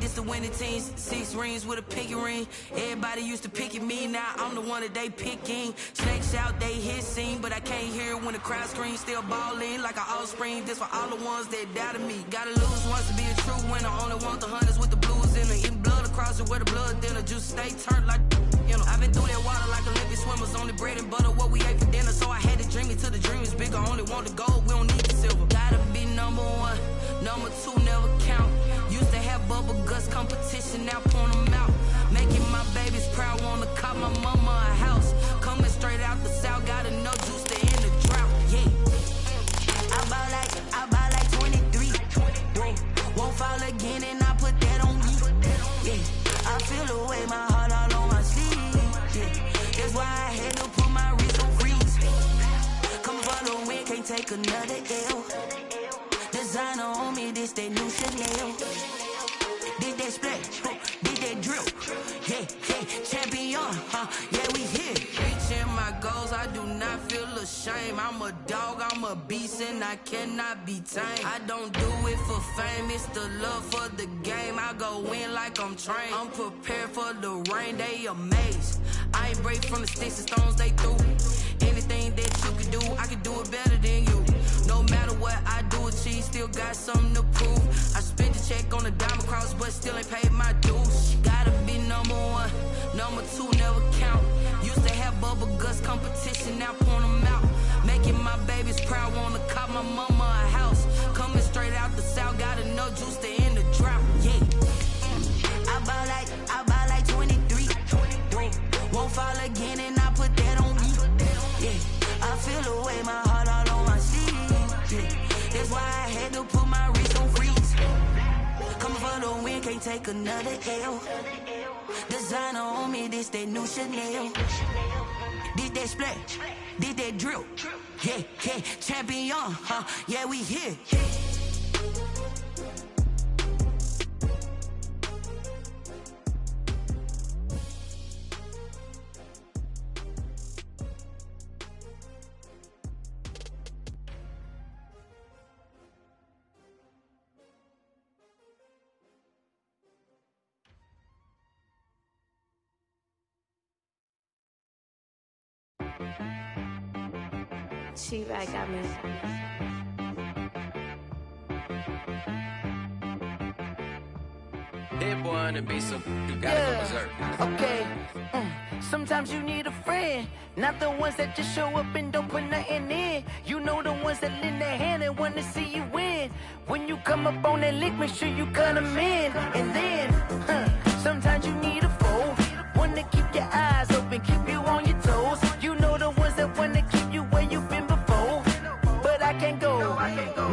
this the winning teams. 6 rings with a pinky ring. Everybody used to pick at me, now I'm the one that they picking. Snakes out, they hit scene, but I can't hear when the crowd screams. Still ballin' like an offspring. This for all the ones that doubted me. Gotta lose once to be a true winner. Only want the hunters with the blues in it. Eating blood across it where the blood dinner. Just stay turned like, you know. I've been through that water like Olympic swimmers. Only bread and butter, what we ate for dinner. So I had to dream it till the dream is bigger. Only want the gold, we don't need the silver. Gotta be number 1, number 2 never count. Used to have bubble guts competition, now point them out. Making my babies proud, wanna cop my mama a house. Coming straight out the south, got enough juice to end the drought. Yeah, I buy like 23. Won't fall again, and I put that on me. Yeah, I feel the way, my heart all on my sleeve. Yeah, that's why I had to put my wrist on freeze. Come for the win, can't take another L. Designer on me, this that new Chanel. Did that splash, did that drill. Yeah, champion, yeah, we here. Reaching my goals, I do not feel ashamed. I'm a dog, I'm a beast, and I cannot be tamed. I don't do it for fame, it's the love for the game. I go in like I'm trained. I'm prepared for the rain, they amazed. I ain't break from the sticks and stones they threw. Anything that you can do, I can do it better than you. No matter what I do, achieve, still got something to prove. I spent the check on the diamond cross, but still ain't paid my dues. Gotta be number 1, number 2 never count. Used to have bubble guts competition, now point them out. Making my babies proud, wanna cop my mama a house. Coming straight out the south, got enough juice to end the drought. Yeah, I buy like 23. Won't fall again, and I put that on me. Yeah, I feel the way, my heart all on my sleeve. Yeah, that's why I had to put my wrist on freeze. Coming for the win, can't take another L. Designer on me, this that new Chanel. Did that splash, did that drill. Yeah, champion, yeah, we here. She right got me. That boy on the beat, so you gotta go berserk. Okay. Sometimes you need a friend, not the ones that just show up and don't put nothing in. You know the ones that lend their hand and want to see you win. When you come up on that lick, make sure you cut them in. And then, sometimes you need a foe, one to keep your eyes open, keep you on your toes. You know the ones that want to keep you where you've been before. But I can't go,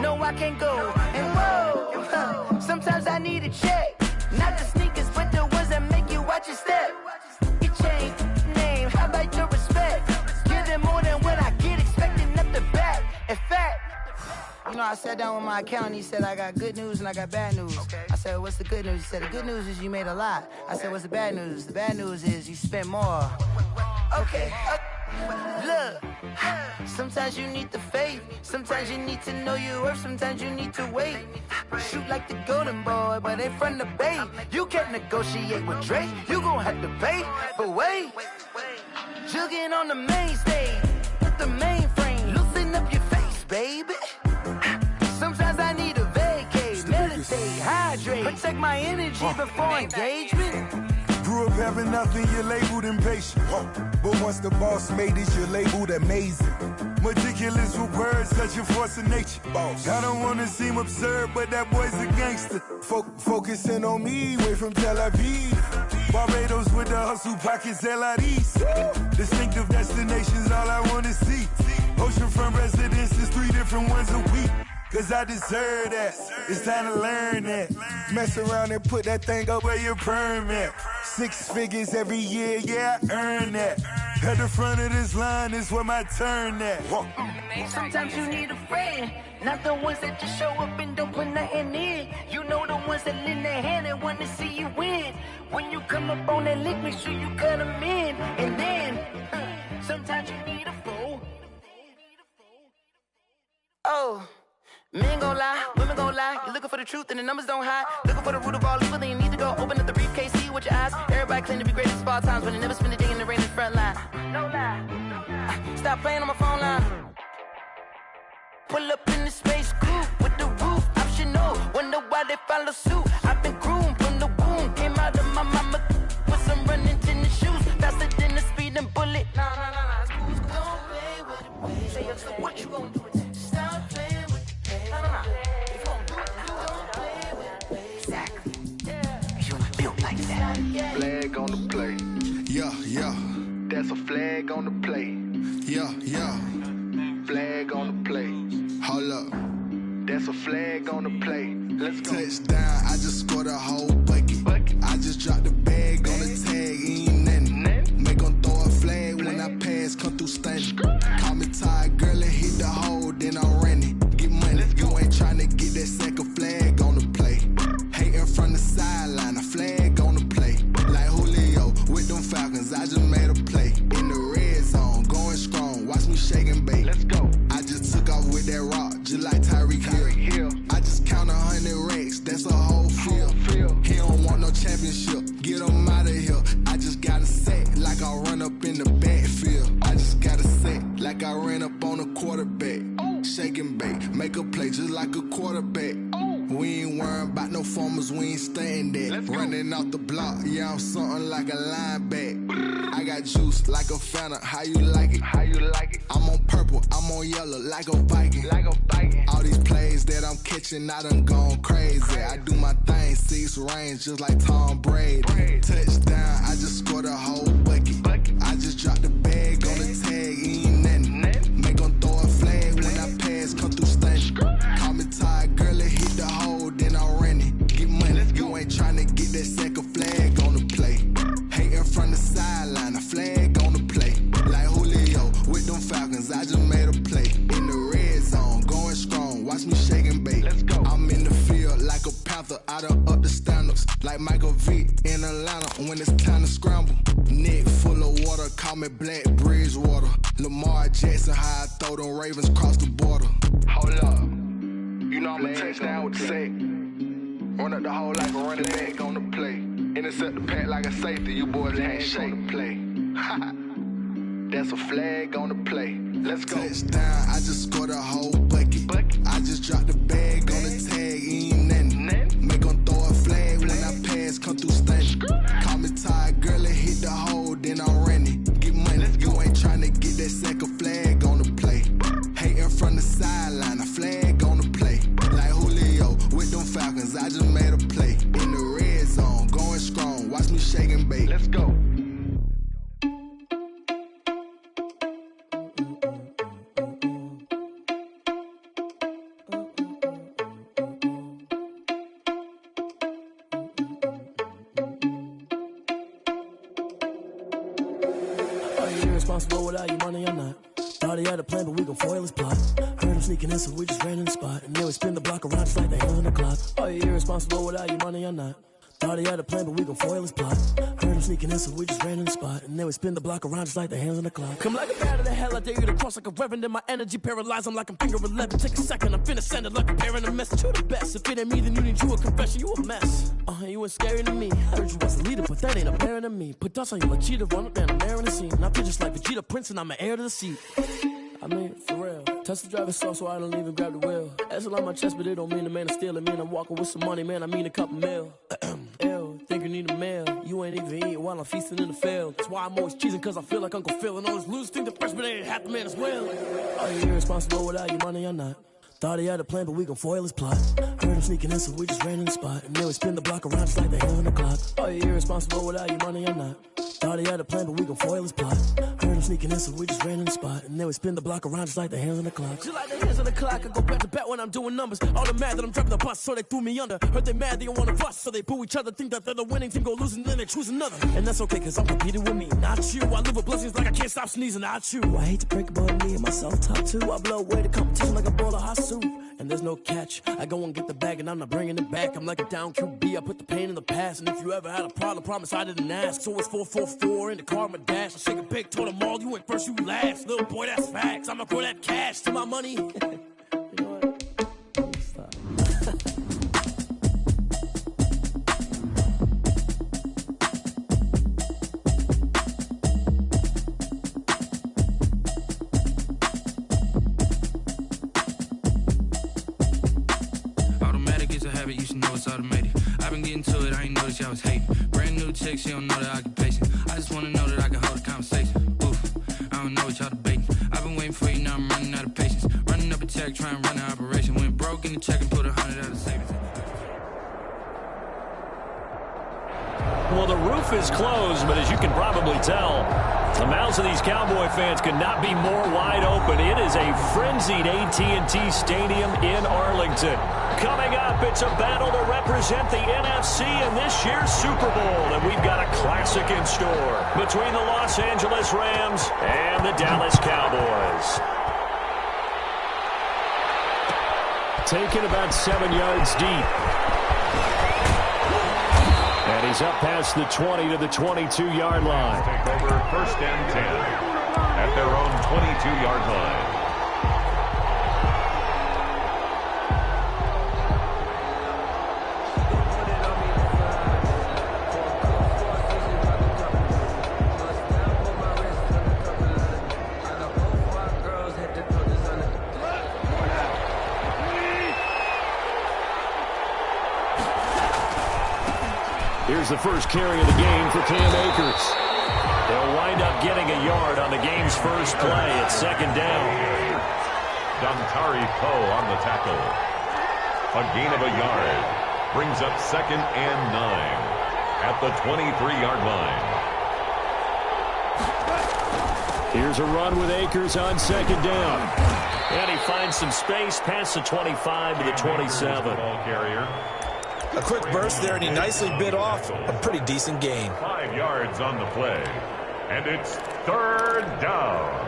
no I can't go. And whoa, sometimes I need a check. Not the sneakers, but the ones that make you watch your step. Your chain, name, how about your respect? Give them more than what I get, expecting up the back. In fact, you know, I sat down with my accountant, he said I got good news and I got bad news. Okay. I said, what's the good news? He said, the good news is you made a lot. I said, what's the bad news? The bad news is you spent more. Okay. Look, sometimes you need the faith, sometimes you need to know your worth, sometimes you need to wait. Shoot like the golden boy, but they from the bay. You can't negotiate with Drake, you gon' have to pay. But wait, jugging on the main stage, with the mainframe, loosen up your face, baby. Sometimes I need a vacate, meditate, hydrate, protect my energy before engagement. Grew up having nothing, you're labeled impatient. But once the boss made it, you're labeled amazing. Meticulous with words, such a force of nature. I don't wanna seem absurd, but that boy's a gangster. Focusing on me, way from Tel Aviv. Barbados with the hustle pockets, LIDs. Distinctive destinations, all I wanna see. Oceanfront residences, 3 different ones a week. Cause I deserve that, it's time to learn that. Mess around and put that thing up where your permit. 6 figures every year, yeah, I earn that. At the front of this line is where my turn at. Sometimes you need a friend, not the ones that just show up and don't put nothing in. You know the ones that lend their hand and want to see you win. When you come up on that lick, make sure you cut them in. And then, sometimes you need a foe. Men gon' lie, women gon' lie. You're looking for the truth and the numbers don't hide. Looking for the root of all evil, then you need to go claim to be greatest of all times, but I never spend a day in the rain in the front line. No lie. Stop playing on my phone line. Pull up in the space coupe with the roof optional. Wonder why they follow suit. I've been groomed from the womb. Came out of my mama with some running tennis shoes. Faster than the speeding bullet. Nah. Who's gon' play with it, baby? Say so what you gon' do with it? Stop playing with it, baby. Nah. If you gon' do it, you gon' play with it, baby. Exactly. Yeah. You ain't built like that. Flag on the play. Yeah. That's a flag on the play. Yeah. Flag on the play. Hold up. That's a flag on the play. Let's go. Touchdown, I just scored a whole bucket. I just dropped the bag on the tag, ain't nothing. Make 'em throw a flag when I pass, come through stunning. Call me tired, girl, and hit the hole, then I'm running. Get money, you ain't tryna get that second flag on the play. Hating from the sideline, a flag on the play. Like Julio with them Falcons, I just made a play. In the red zone, going strong, watch me shake and bake. Let's go. I just took off with that rock, just like Tyreek Hill. I just count 100 racks, that's a whole field. He don't want no championship, get him out of here. I just got a set, like I run up in the backfield. I just got a set, like I ran up on a quarterback. Shake and bake, make a play just like a quarterback. We ain't worrying about no formers, we ain't staying there. Running off the block, yeah, I'm something like a linebacker. I got juice like a Fanta, how you like it? I'm on purple, I'm on yellow, like a Viking. All these plays that I'm catching, I done gone crazy. I do my thing, 6 range, just like Tom Brady. Touchdown, I just scored a whole bucket. I just dropped the bag on the tag, ain't nothing. Make 'em throw a flag when I pass, come through stunning. Call me tired, girl, and hit the hole, then I'm running. Get money, you ain't tryna get that second flag on the play. Hating from the sideline, a flag on the play. Like Julio with them Falcons, I just made a play. In the red zone, going strong, watch me shake and bake. Let's go. I'm in the field like a panther, I done up the standards. Like Michael Vick in Atlanta when it's time to scramble. Neck full of water, call me Black Bridgewater. Lamar Jackson, how I throw them Ravens cross the border. Hold up. You know I'm a touchdown with the sack. Run up the hole like a running back on the play. Intercept the pack like a safety. You boys can't shake the play. That's a flag on the play. Let's go. Touchdown, I just scored a whole bucket. I just dropped the bag on the tag, ain't nothing. Make 'em throw a flag when I pass, come through stunning. Call me tired, girl, and hit the hole, then I'm running. Get money, you ain't tryna get that second flag on the play. Hating from the sideline, a flag on the play. Like Julio with them Falcons, I just made a play. In the red zone, going strong, watch me shake and bake. Let's go. Irresponsible without your money or not. Thought he had a plan, but we gon' foil his plot. Heard him sneaking in, so we just ran in the spot. And then we spin the block around just like the hands on the clock. Are you irresponsible without your money or not? Thought he had a plan, but we gon' foil his plot. Heard him sneaking in, so we just ran in the spot. And then we spin the block around just like the hands on the clock. Come like a bat of the hell, I dare you to cross like a reverend. In my energy paralyzed, I'm like I'm finger 11. Take a second, I'm finna send it like a parent a message. You the best, if it ain't me, then you need you a confession. You a mess, you ain't scary to me. I heard you was a leader, but that ain't apparent to me. Put dust on you like cheetah, run up down the air in the scene. And I feel just like Vegeta Prince, and I'm an heir to the seat. I mean, for real. Touch the driver's soft, so I don't even grab the wheel. That's on my chest, but it don't mean the man is stealing. Man, I'm walking with some money, man, I mean a couple mil. Ew, think you need a meal. You ain't even eating while I'm feasting in the field. That's why I'm always cheesing, cause I feel like Uncle Phil. And all those losers think the freshman ain't half the man as well. Are you irresponsible without your money or not? Thought he had a plan, but we gon' foil his plot. Heard him sneaking in, so we just ran in the spot. And then we spin the block around just like the hands on the clock. Are you irresponsible without your money or not? Thought he had a plan, but we gon' foil his plot. Heard him sneaking in, so we just ran in the spot. And then we spin the block around just like the hands on the clock. Just like the hands on the clock, I go back to back when I'm doing numbers. All the mad that I'm driving the bus, so they threw me under. Heard they mad, they don't wanna bust, so they boo each other. Think that they're the winning team, go losing, then they choose another. And that's okay, cause I'm competing with me, not you. I live with blessings like I can't stop sneezing, not you. I hate to break it, but me and myself top two. I blow away the competition like a bowl of hot soup. And there's no catch. I go and get the bag and I'm not bringing it back. I'm like a down QB, I put the pain in the past. And if you ever had a problem, promise I didn't ask. So it's 444 in the car, my dash. I shake a big, told them all, you ain't first, you last. Little boy, that's facts. I'ma throw that cash to my money. You know what? Stop. I've been getting to it, I ain't noticed y'all was hating. Brand new chick, she don't know the occupation. I just wanna know that I can hold a conversation. Oof, I don't know what y'all debating. I've been waiting for you, now I'm running out of patience. Running up a check, trying to run an operation. Went broke in the check and put 100 out of savings. Well, the roof is closed, but as you can probably tell, the mouths of these Cowboy fans could not be more wide open. It is a frenzied AT&T Stadium in Arlington. Coming up, it's a battle to represent the NFC in this year's Super Bowl, and we've got a classic in store between the Los Angeles Rams and the Dallas Cowboys. Taken about 7 yards deep. And he's up past the 20 to the 22-yard line. Take over 1st and 10 at their own 22-yard line. Here's the first carry of the game for Cam Akers. They'll wind up getting a yard on the game's first play. It's 2nd down. Dontari Poe on the tackle. A gain of a yard. Brings up 2nd and 9 at the 23-yard line. Here's a run with Akers on 2nd down. And he finds some space past the 25 to the 27. Ball carrier. A quick burst there, and he nicely bit off a pretty decent gain. 5 yards on the play. And it's 3rd down.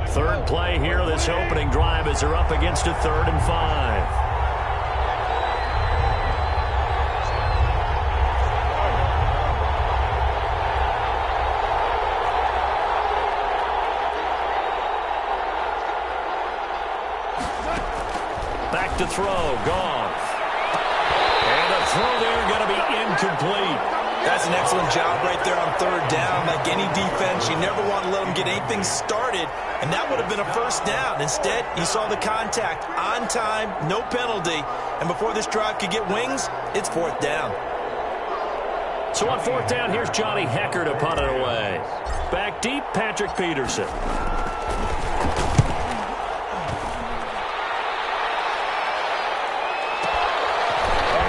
Third play here, this opening drive, as they're up against a 3rd and 5. To throw, Goff. And a throw there going to be incomplete. That's an excellent job right there on 3rd down. Like any defense, you never want to let them get anything started, and that would have been a 1st down. Instead, he saw the contact on time, no penalty, and before this drive could get wings, it's 4th down. So on 4th down, here's Johnny Hecker to punt it away. Back deep, Patrick Peterson.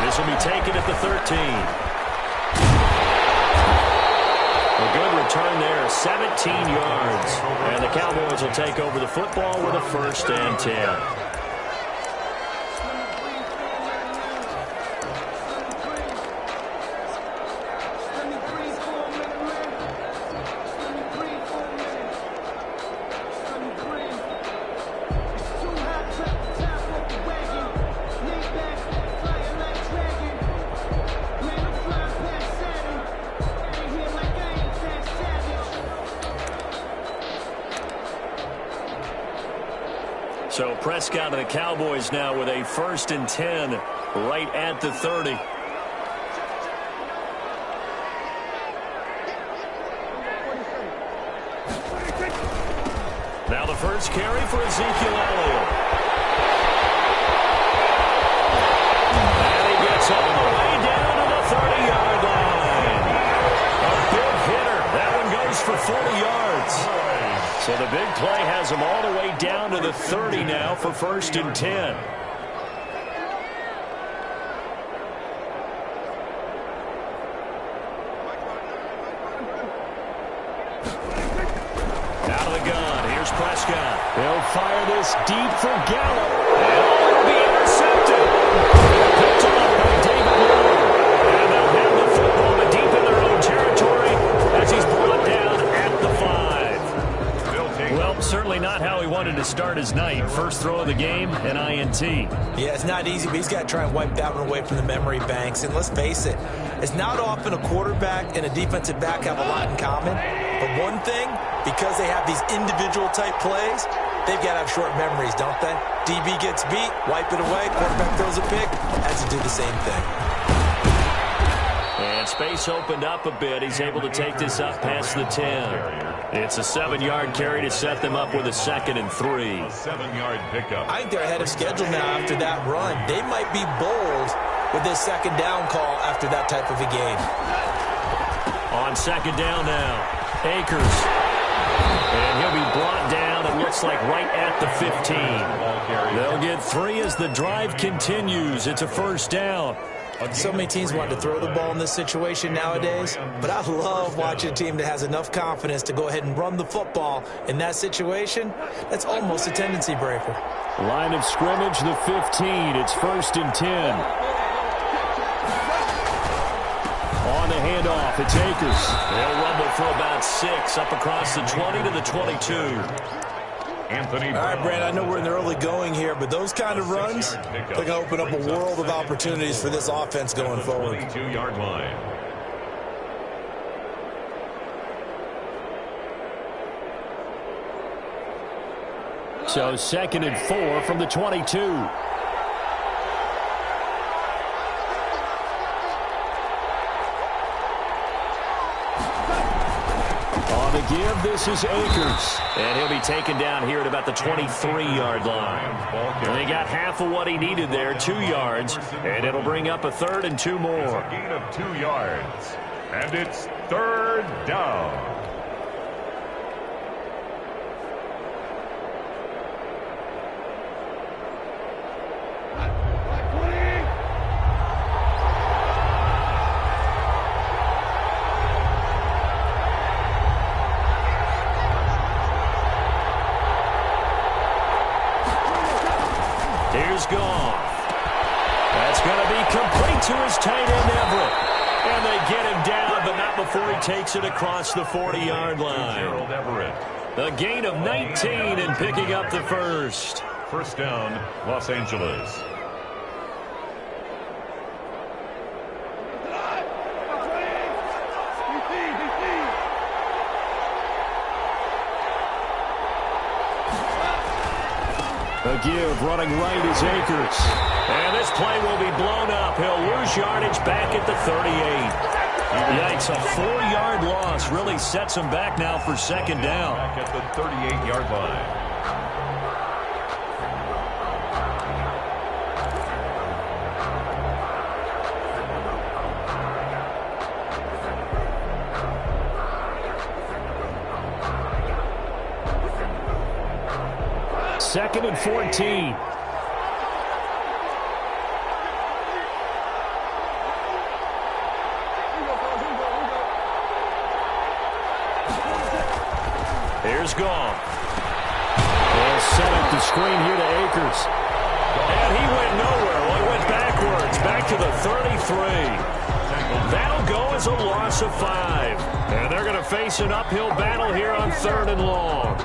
This will be taken at the 13. A good return there, 17 yards. And the Cowboys will take over the football with a 1st and 10. So Prescott and the Cowboys now with a 1st and 10 right at the 30. Now the first carry for Ezekiel Elliott. And he gets all the way down to the 30-yard line. A big hitter. That one goes for 40 yards. So the big play has him all the way down to the 30 now for 1st and 10. Out of the gun, here's Prescott. They'll fire this deep for Gallup. And it'll be intercepted. Picked off by David Moore. And they'll have the football to deep in their own territory as he's brought down at the 5. Well, certainly not how he wanted to start his night. First throw of the game, an INT. Yeah, it's not easy, but he's got to try and wipe that one away from the memory banks. And let's face it, it's not often a quarterback and a defensive back have a lot in common. But one thing, because they have these individual type plays, they've got to have short memories, don't they? DB gets beat, wipe it away, quarterback throws a pick, has to do the same thing. And space opened up a bit. He's able to take this up past the 10. It's a 7-yard carry to set them up with a 2nd and 3. A 7-yard pickup. I think they're ahead of schedule now after that run. They might be bold with this 2nd down call after that type of a game. On 2nd down now, Akers. And he'll be brought down, it looks like, right at the 15. They'll get 3 as the drive continues. It's a 1st down. So many teams want to throw the ball in this situation nowadays, but I love watching a team that has enough confidence to go ahead and run the football. In that situation, that's almost a tendency breaker. Line of scrimmage, the 15. It's 1st and 10. On the handoff, it's Akers. They'll rumble for about 6, up across the 20 to the 22. Anthony. All right, Brad, I know we're in the early going here, but those kind of runs, they're going to open up a world of opportunities for this offense going forward. 22-yard line. So 2nd and 4 from the 22. On the give, this is Akers. And he'll be taken down here at about the 23-yard line. And he got half of what he needed there, 2 yards. And it'll bring up a 3rd and 2 more. A gain of 2 yards. And it's 3rd down. To his tight end, Everett. And they get him down, but not before he takes it across the 40-yard line. A gain of 19 and picking up the 1st. 1st down, Los Angeles. A give, running right is Akers. And this play will be blown up. He'll lose yardage back at the 38. Yikes, a 4-yard loss really sets him back now for 2nd down. Back at the 38-yard line. Second and 14. Here's Goff. They'll set up the screen here to Akers. And he went nowhere. Well, he went backwards, back to the 33. That'll go as a loss of 5. And they're going to face an uphill battle here on 3rd and long.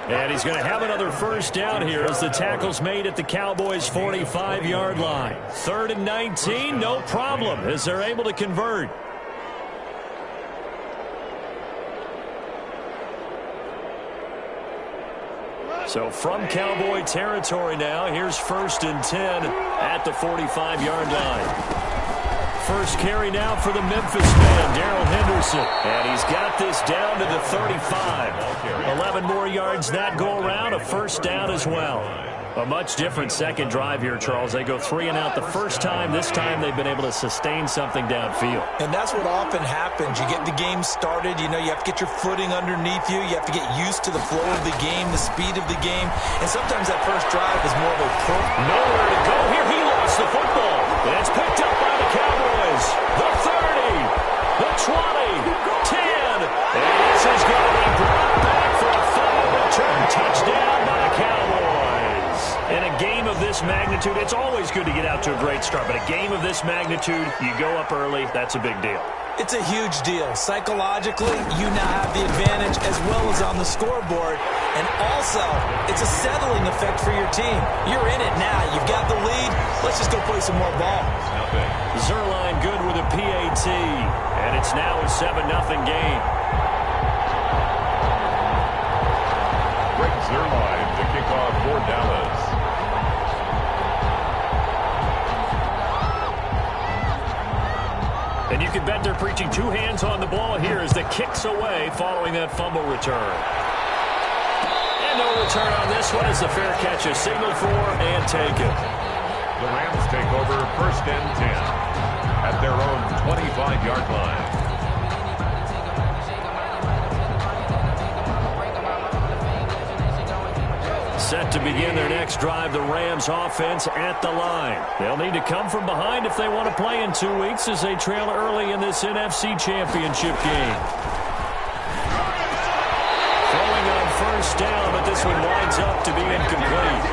And he's going to have another 1st down here as the tackle's made at the Cowboys' 45-yard line. 3rd and 19, no problem, as they're able to convert. So from Cowboy territory now, here's 1st and 10 at the 45-yard line. First carry now for the Memphis man, Darrell Henderson. And he's got this down to the 35. 11 more yards that go around, a 1st down as well. A much different second drive here, Charles. They go 3 and out the first time. This time they've been able to sustain something downfield. And that's what often happens. You get the game started. You know, you have to get your footing underneath you. You have to get used to the flow of the game, the speed of the game. And sometimes that first drive is more of a pull. Nowhere to go here. He lost the football. And it's picked up by the Cowboys. The 30, the 20, 10. And this is going to be brought back for a final return touchdown by the Cowboys. In a game of this magnitude, it's always always good to get out to a great start, but a game of this magnitude, you go up early, that's a big deal. It's a huge deal. Psychologically, you now have the advantage as well as on the scoreboard. And also, it's a settling effect for your team. You're in it now. You've got the lead. Let's just go play some more ball. Zerline good with a PAT. And it's now a 7-0 game. Greg Zerline to kick off for Dallas. And you can bet they're preaching two hands on the ball here as the kick's away following that fumble return. And no return on this one as the fair catch is signaled for and taken. The Rams take over 1st and 10 at their own 25-yard line. Set to begin their next drive, the Rams offense at the line. They'll need to come from behind if they want to play in 2 weeks as they trail early in this NFC Championship game. Throwing on 1st down, but this one winds up to be incomplete.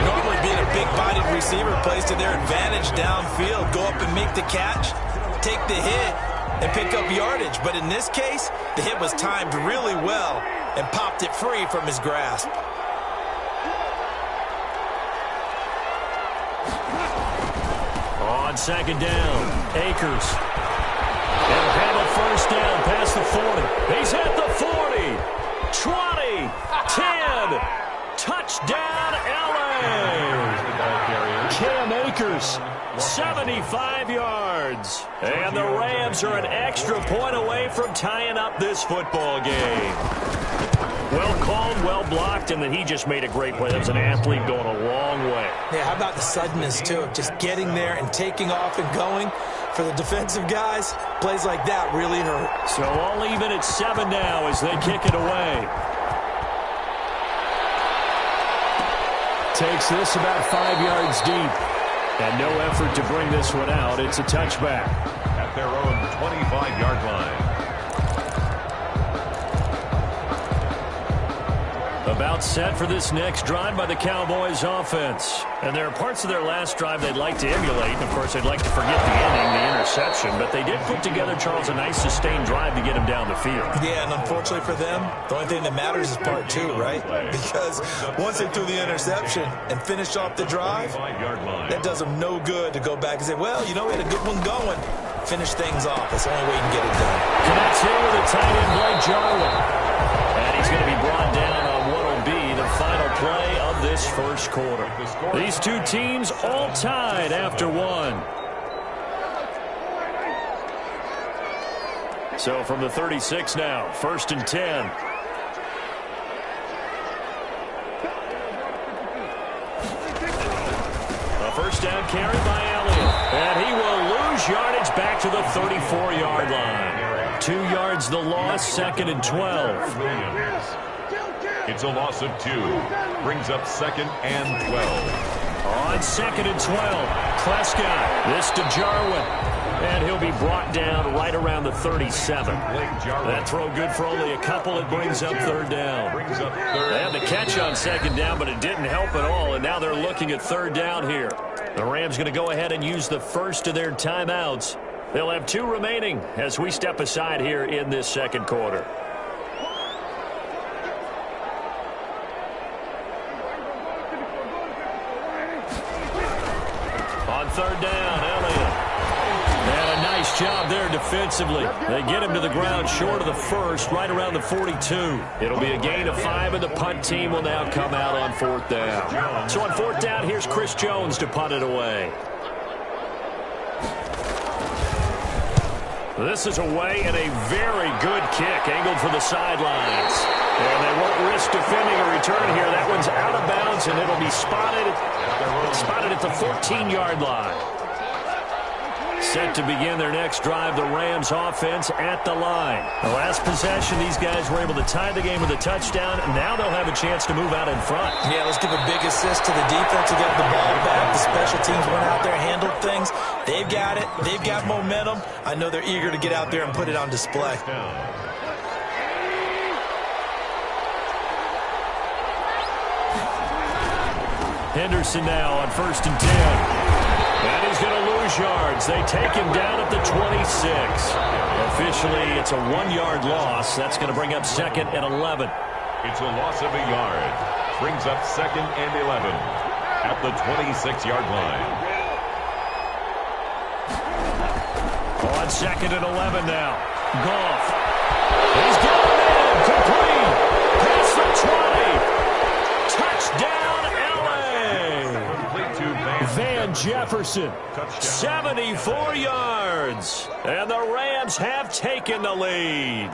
Normally being a big-bodied receiver plays to their advantage downfield. Go up and make the catch, take the hit, and pick up yardage. But in this case, the hit was timed really well and popped it free from his grasp. On 2nd down, Akers. He'll handle 1st down past the 40. He's at the 40, 20, 10. Touchdown, LA. Cam Akers, 75 yards. And the Rams are an extra point away from tying up this football game. Well called, well blocked, and then he just made a great play. That was an athlete going a long way. Yeah, how about the suddenness, too, of just getting there and taking off and going? For the defensive guys, plays like that really hurt. So all even at 7 now as they kick it away. Takes this about 5 yards deep. And no effort to bring this one out. It's a touchback. At their own 25-yard line. About set for this next drive by the Cowboys offense. And there are parts of their last drive they'd like to emulate. Of course, they'd like to forget the ending, the interception. But they did put together, Charles, a nice sustained drive to get him down the field. Yeah, and unfortunately for them, the only thing that matters is part 2, right? Because once they threw the interception and finished off the drive, that does them no good to go back and say, well, you know, we had a good one going. Finish things off. That's the only way you can get it done. Connects here with a tight end, Blake Jarwin. And he's going to be brought down on what will be the final play of this first quarter. These two teams all tied after 1. So from the 36 now, 1st and 10. A 1st down carry by Elliott. And he will lose yardage back to the 34-yard line. 2 yards the loss, 2nd and 12. It's a loss of 2. Brings up 2nd and 12. On 2nd and 12, Prescott. This to Jarwin. And he'll be brought down right around the 37. That throw good for only a couple. It brings up 3rd down. They had the catch on 2nd down, but it didn't help at all. And now they're looking at 3rd down here. The Rams going to go ahead and use the first of their timeouts. They'll have 2 remaining as we step aside here in this second quarter. On 3rd down, Elliott. And a nice job there defensively. They get him to the ground short of the first, right around the 42. It'll be a gain of 5, and the punt team will now come out on 4th down. So on 4th down, here's Chris Jones to punt it away. This is away and a very good kick, angled for the sidelines. And they won't risk defending a return here. That one's out of bounds, and it'll be spotted at the 14-yard line. Set to begin their next drive, the Rams offense at the line. The last possession, these guys were able to tie the game with a touchdown, and now they'll have a chance to move out in front. Yeah, let's give a big assist to the defense to get the ball back. The special teams went out there, handled things. They've got it. They've got momentum. I know they're eager to get out there and put it on display. Henderson now on 1st and 10. And he's going to lose yards. They take him down at the 26. Officially, it's a 1-yard loss. That's going to bring up 2nd and 11. It's a loss of a yard. Brings up 2nd and 11 at the 26-yard line. On 2nd and 11 now. Goff. He's got him in. Complete. Past the 20. Touchdown, L.A. Complete to Van Jefferson. 74 yards. And the Rams have taken the lead.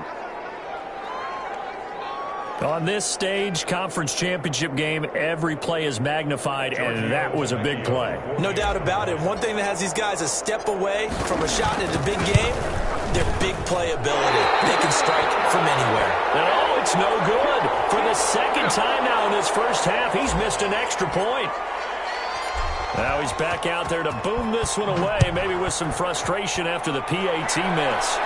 On this stage, conference championship game, every play is magnified, and that was a big play. No doubt about it. One thing that has these guys a step away from a shot at a big game, their big play ability. They can strike from anywhere. And it's no good. For the second time now in this first half, he's missed an extra point. Now he's back out there to boom this one away, maybe with some frustration after the PAT miss.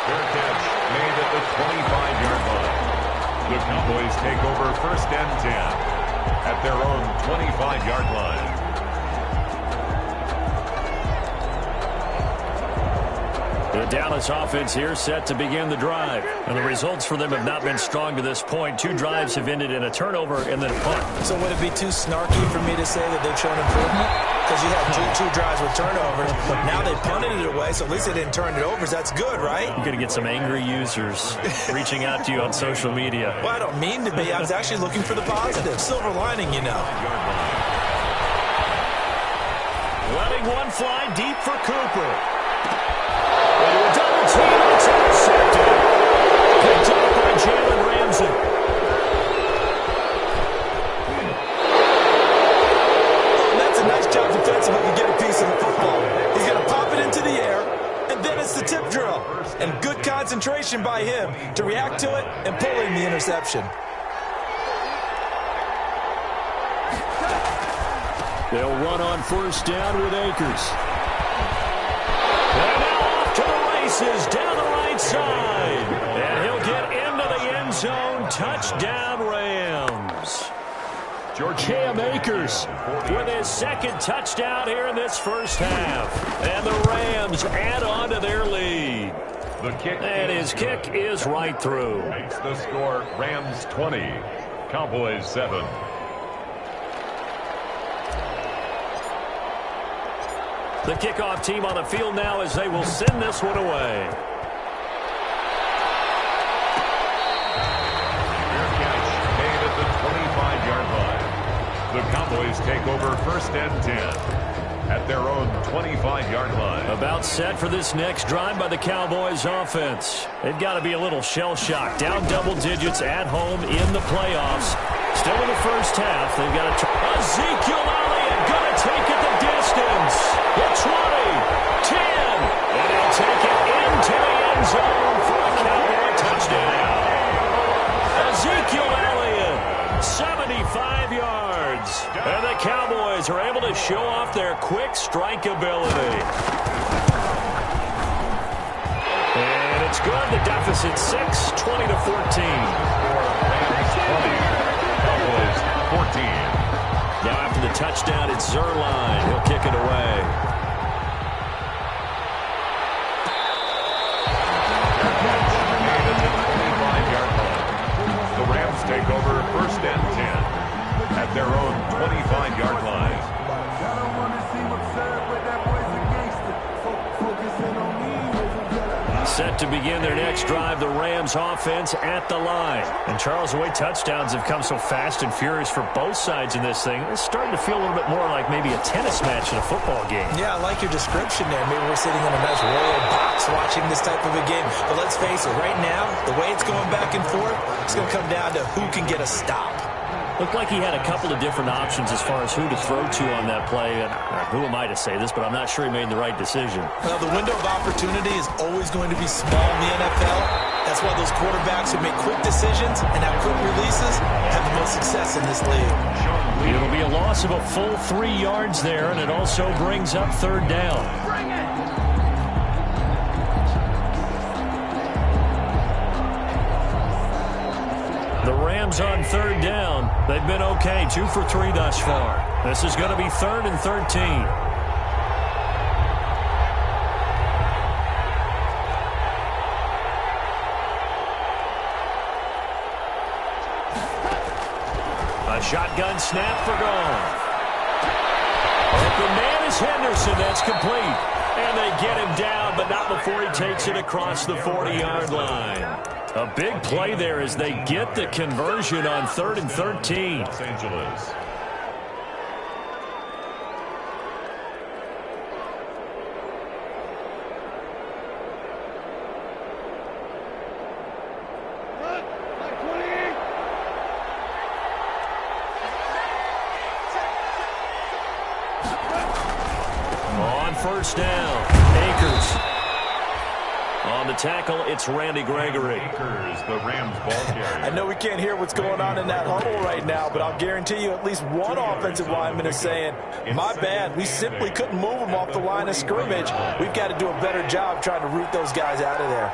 Fair catch made at the 25-yard line. The Cowboys take over 1st and 10 at their own 25-yard line. The Dallas offense here set to begin the drive. And the results for them have not been strong to this point. 2 drives have ended in a turnover and then a punt. So would it be too snarky for me to say that they've shown improvement? Because you have two drives with turnovers. Now they punted it away, so at least they didn't turn it over. So that's good, right? You're going to get some angry users reaching out to you on social media. Well, I don't mean to be. I was actually looking for the positive. Silver lining, you know. Letting one fly deep for Cooper. Into a double team, it's intercepted. Picked up by Jalen Ramsey. Oh, that's a nice job defensively to get a piece of the football. He's going to pop it into the air, and then it's the tip drill. And good concentration by him to react to it and pull in the interception. They'll run on 1st down with Akers. And now off to the races down the right side. And he'll get into the end zone. Touchdown, Rams. Cam Akers with his 2nd touchdown here in this first half. And the Rams add on to their lead. And his kick is right through. Makes the score Rams 20, Cowboys 7. The kickoff team on the field now as they will send this one away. Fair catch made at the 25-yard line. The Cowboys take over 1st and 10 at their own 25-yard line. About set for this next drive by the Cowboys offense. They've got to be a little shell-shocked. Down double digits at home in the playoffs. Still in the first half. They've got Ezekiel Elliott going to take it the distance. The 20, 10, and he'll take it into the end zone for a Cowboy touchdown. Ezekiel Elliott, 75 yards. And the Cowboys are able to show off their quick strike ability. And it's good. The deficit 6, 20-14. Rams 20, Cowboys 14. Now after the touchdown, it's Zerline. He'll kick it away. The Rams take over 1st and 10 at their own 25-yard line. Set to begin their next drive, the Rams offense at the line. And Charles, the way touchdowns have come so fast and furious for both sides in this thing, it's starting to feel a little bit more like maybe a tennis match in a football game. Yeah, I like your description there. Maybe we're sitting in a nice royal box watching this type of a game. But let's face it, right now, the way it's going back and forth, it's going to come down to who can get a stop. Looked like he had a couple of different options as far as who to throw to on that play. And who am I to say this, but I'm not sure he made the right decision. Well, the window of opportunity is always going to be small in the NFL. That's why those quarterbacks who make quick decisions and have quick releases have the most success in this league. It'll be a loss of a full 3 yards there, and it also brings up 3rd down. The Rams on third down. They've been okay, 2 for 3 thus far. This is going to be 3rd and 13. Shotgun snap for gone. Open man is Henderson. That's complete. And they get him down, but not before he takes it across the 40-yard line. A big play there as they get the conversion on 3rd and 13. Los Angeles. First down, Akers. On the tackle, it's Randy Gregory. Akers, the Rams ball carrier. I know we can't hear what's going on in that huddle right now, but I'll guarantee you at least one offensive lineman is saying, my bad, we simply couldn't move them off the line of scrimmage. We've got to do a better job trying to root those guys out of there.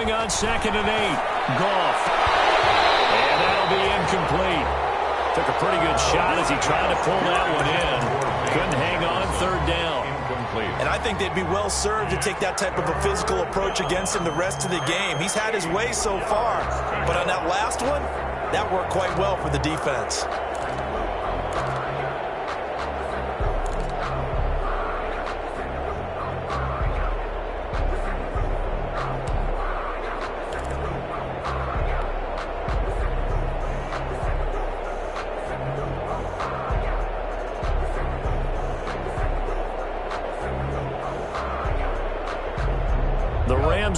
On 2nd and 8, Goff. And that'll be incomplete. Took a pretty good shot as he tried to pull that one in. Couldn't hang on, 3rd down. Incomplete. And I think they'd be well served to take that type of a physical approach against him the rest of the game. He's had his way so far, but on that last one, that worked quite well for the defense.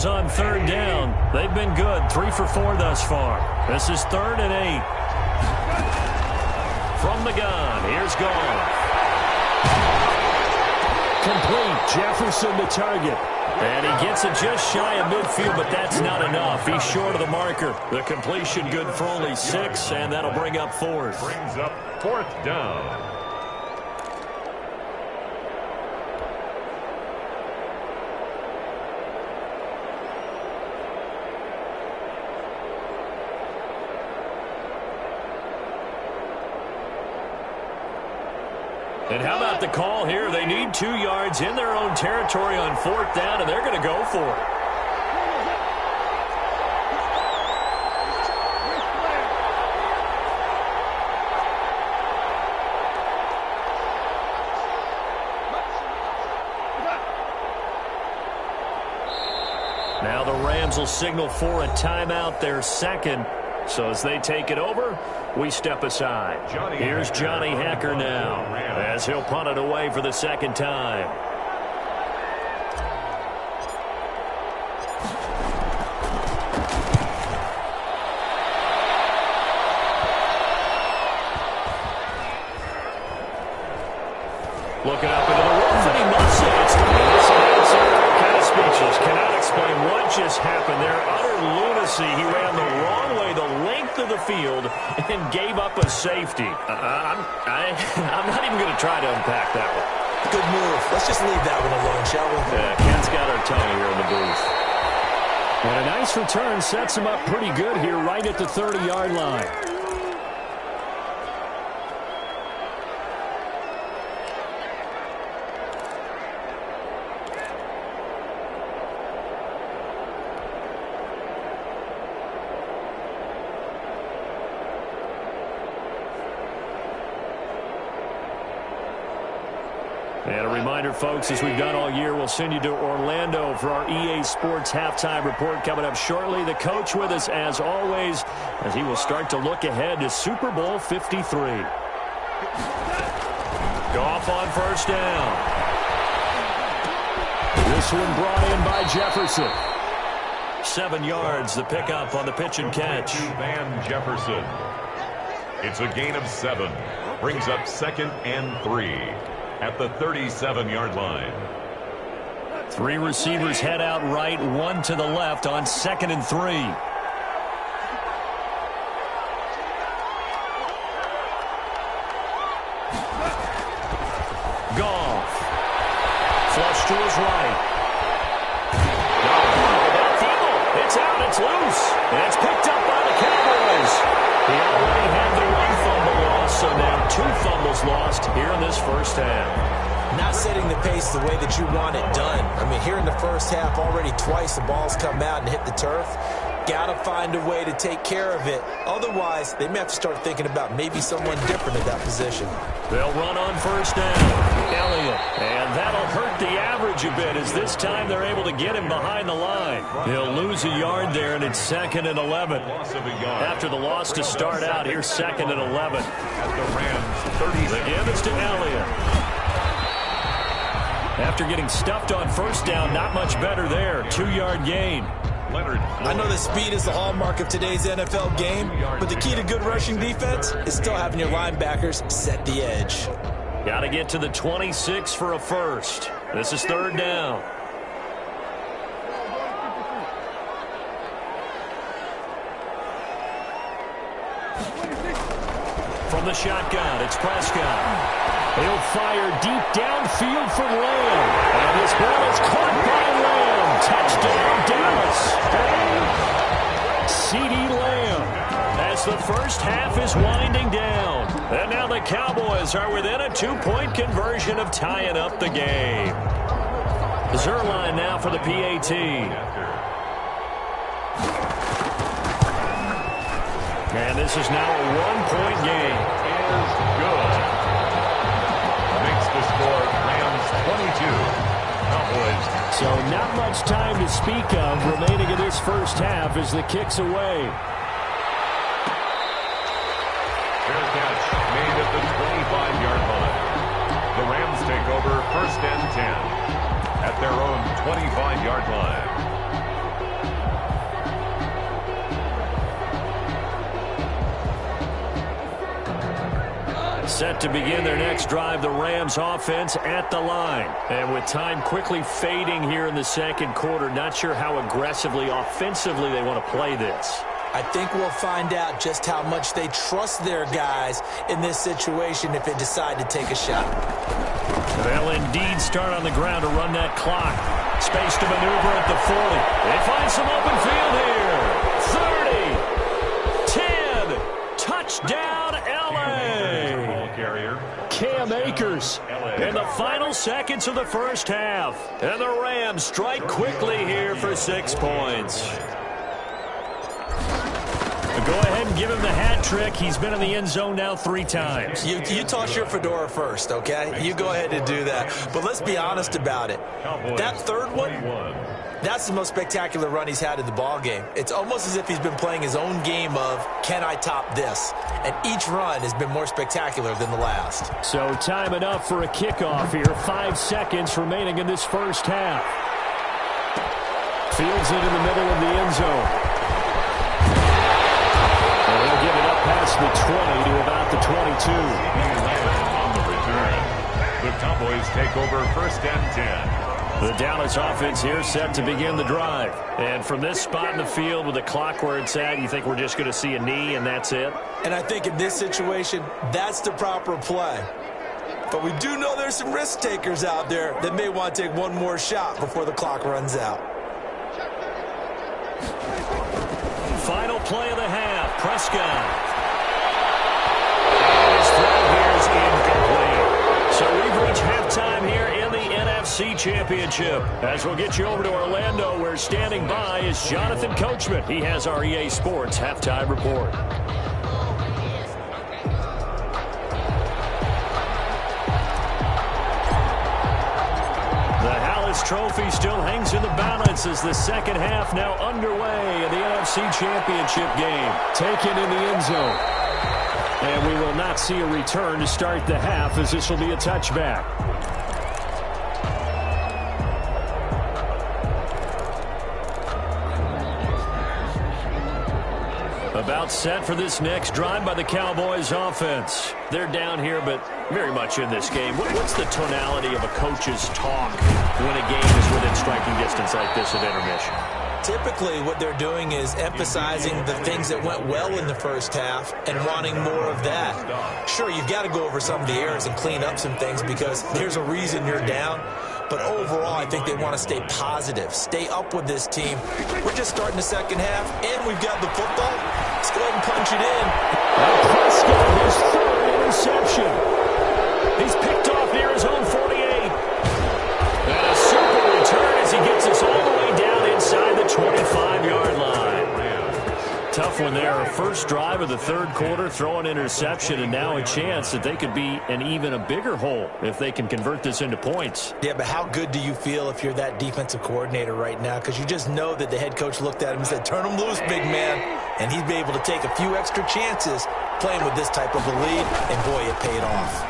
On 3rd down. They've been good. 3 for 4 thus far. This is 3rd and 8. From the gun, here's Goff. Complete. Jefferson to target. And he gets it just shy of midfield, but that's not enough. He's short of the marker. The completion good for only 6, and that'll bring up 4th. Brings up 4th down. And how about the call here? They need 2 yards in their own territory on 4th down, and they're going to go for it. Now the Rams will signal for a timeout, their 2nd. So as they take it over, we step aside. Here's Johnny Hacker now, as he'll punt it away for the 2nd time. Looking up into the roof, and he must say it's kind of speechless. Cannot explain what just happened there. Utter lunacy. He ran the wrong way, the length of the field, and gave up a safety. I'm not even going to try to unpack that one. Good move. Let's just leave that one alone, shall we? Ken's got our tongue here in the booth. And a nice return sets him up pretty good here right at the 30-yard line. And a reminder, folks, as we've done all year, we'll send you to Orlando for our EA Sports halftime report coming up shortly. The coach with us, as always, as he will start to look ahead to Super Bowl 53. Goff on 1st down. This one brought in by Jefferson. 7 yards, the pickup on the pitch and catch. Van Jefferson. It's a gain of 7. Brings up 2nd and 3. At the 37-yard line. 3 receivers head out right, 1 to the left on 2nd and 3. to his right. It's out, it's loose, and it's picked up by the Cowboys. He already had the one fumble loss, so now 2 fumbles lost here in this first half. Not setting the pace the way that you want it done. I mean, here in the first half, already twice the ball's come out and hit the turf. Got to find a way to take care of it. Otherwise, they may have to start thinking about maybe someone different at that position. They'll run on first down. Elliott. And that'll hurt the average a bit as this time they're able to get him behind the line. He'll lose a yard there, and it's 2nd and 11. After the loss to start out, here's 2nd and 11. At the Rams, 30. The give is to Elliott. After getting stuffed on first down, not much better there. 2-yard gain. I know that speed is the hallmark of today's NFL game, but the key to good rushing defense is still having your linebackers set the edge. Got to get to the 26 for a first. This is 3rd down. From the shotgun, it's Prescott. He'll fire deep downfield for Lamb. And this ball is caught by Lamb. Touchdown, Dallas. CeeDee Lamb as the first half is winding down. And now the Cowboys are within a 2-point conversion of tying up the game. Zerline now for the PAT. And this is now a 1-point game. Is good. Makes the score Rams 22. Cowboys. So not much time to speak of remaining in this first half as the kick's away. Fair catch made at the 25-yard line. The Rams take over 1st and 10 at their own 25-yard line. Set to begin their next drive, the Rams offense at the line. And with time quickly fading here in the second quarter, not sure how aggressively, offensively they want to play this. I think we'll find out just how much they trust their guys in this situation if they decide to take a shot. They'll indeed start on the ground to run that clock. Space to maneuver at the 40. They find some open field here. 30, 10, touchdown LA. Cam Akers in the final seconds of the first half. And the Rams strike quickly here for 6 points. Go ahead and give him the hat trick. He's been in the end zone now 3 times. You toss your fedora first, okay? You go ahead and do that. But let's be honest about it. That third one, that's the most spectacular run he's had in the ballgame. It's almost as if he's been playing his own game of, can I top this? And each run has been more spectacular than the last. So time enough for a kickoff here. 5 seconds remaining in this first half. Fields it in the middle of the end zone. And he'll give it up past the 20 to about the 22. On the return, the Cowboys take over 1st and 10. The Dallas offense here set to begin the drive. And from this spot in the field with the clock where it's at, you think we're just going to see a knee and that's it? And I think in this situation, that's the proper play. But we do know there's some risk takers out there that may want to take one more shot before the clock runs out. Final play of the half, Prescott. His throw here is incomplete. So we've reached halftime here in the NFC Championship. As we'll get you over to Orlando, where standing by is Jonathan Coachman. He has our EA Sports halftime report. Trophy still hangs in the balance as the second half now underway in the NFC Championship game. Taken in the end zone. And we will not see a return to start the half as this will be a touchback. About set for this next drive by the Cowboys offense. They're down here, but very much in this game. What's the tonality of a coach's talk when a game is within striking distance like this at intermission? Typically, what they're doing is emphasizing the things that went well in the first half and wanting more of that. Sure, you've got to go over some of the errors and clean up some things because there's a reason you're down. but overall, I think they want to stay positive, stay up with this team. We're just starting the second half, and we've got the football. Let's go ahead and punch it in. Prescott, his third interception. He's picked off near his own 48. And a super return as he gets us all the way down inside the 25-yard line. Tough one there. First drive of the third quarter, throw an interception, and now a chance that they could be an even a bigger hole if they can convert this into points. Yeah, but how good do you feel if you're that defensive coordinator right now? Because you just know that the head coach looked at him and said, turn him loose, big man. And he'd be able to take a few extra chances playing with this type of a lead, and boy, it paid off.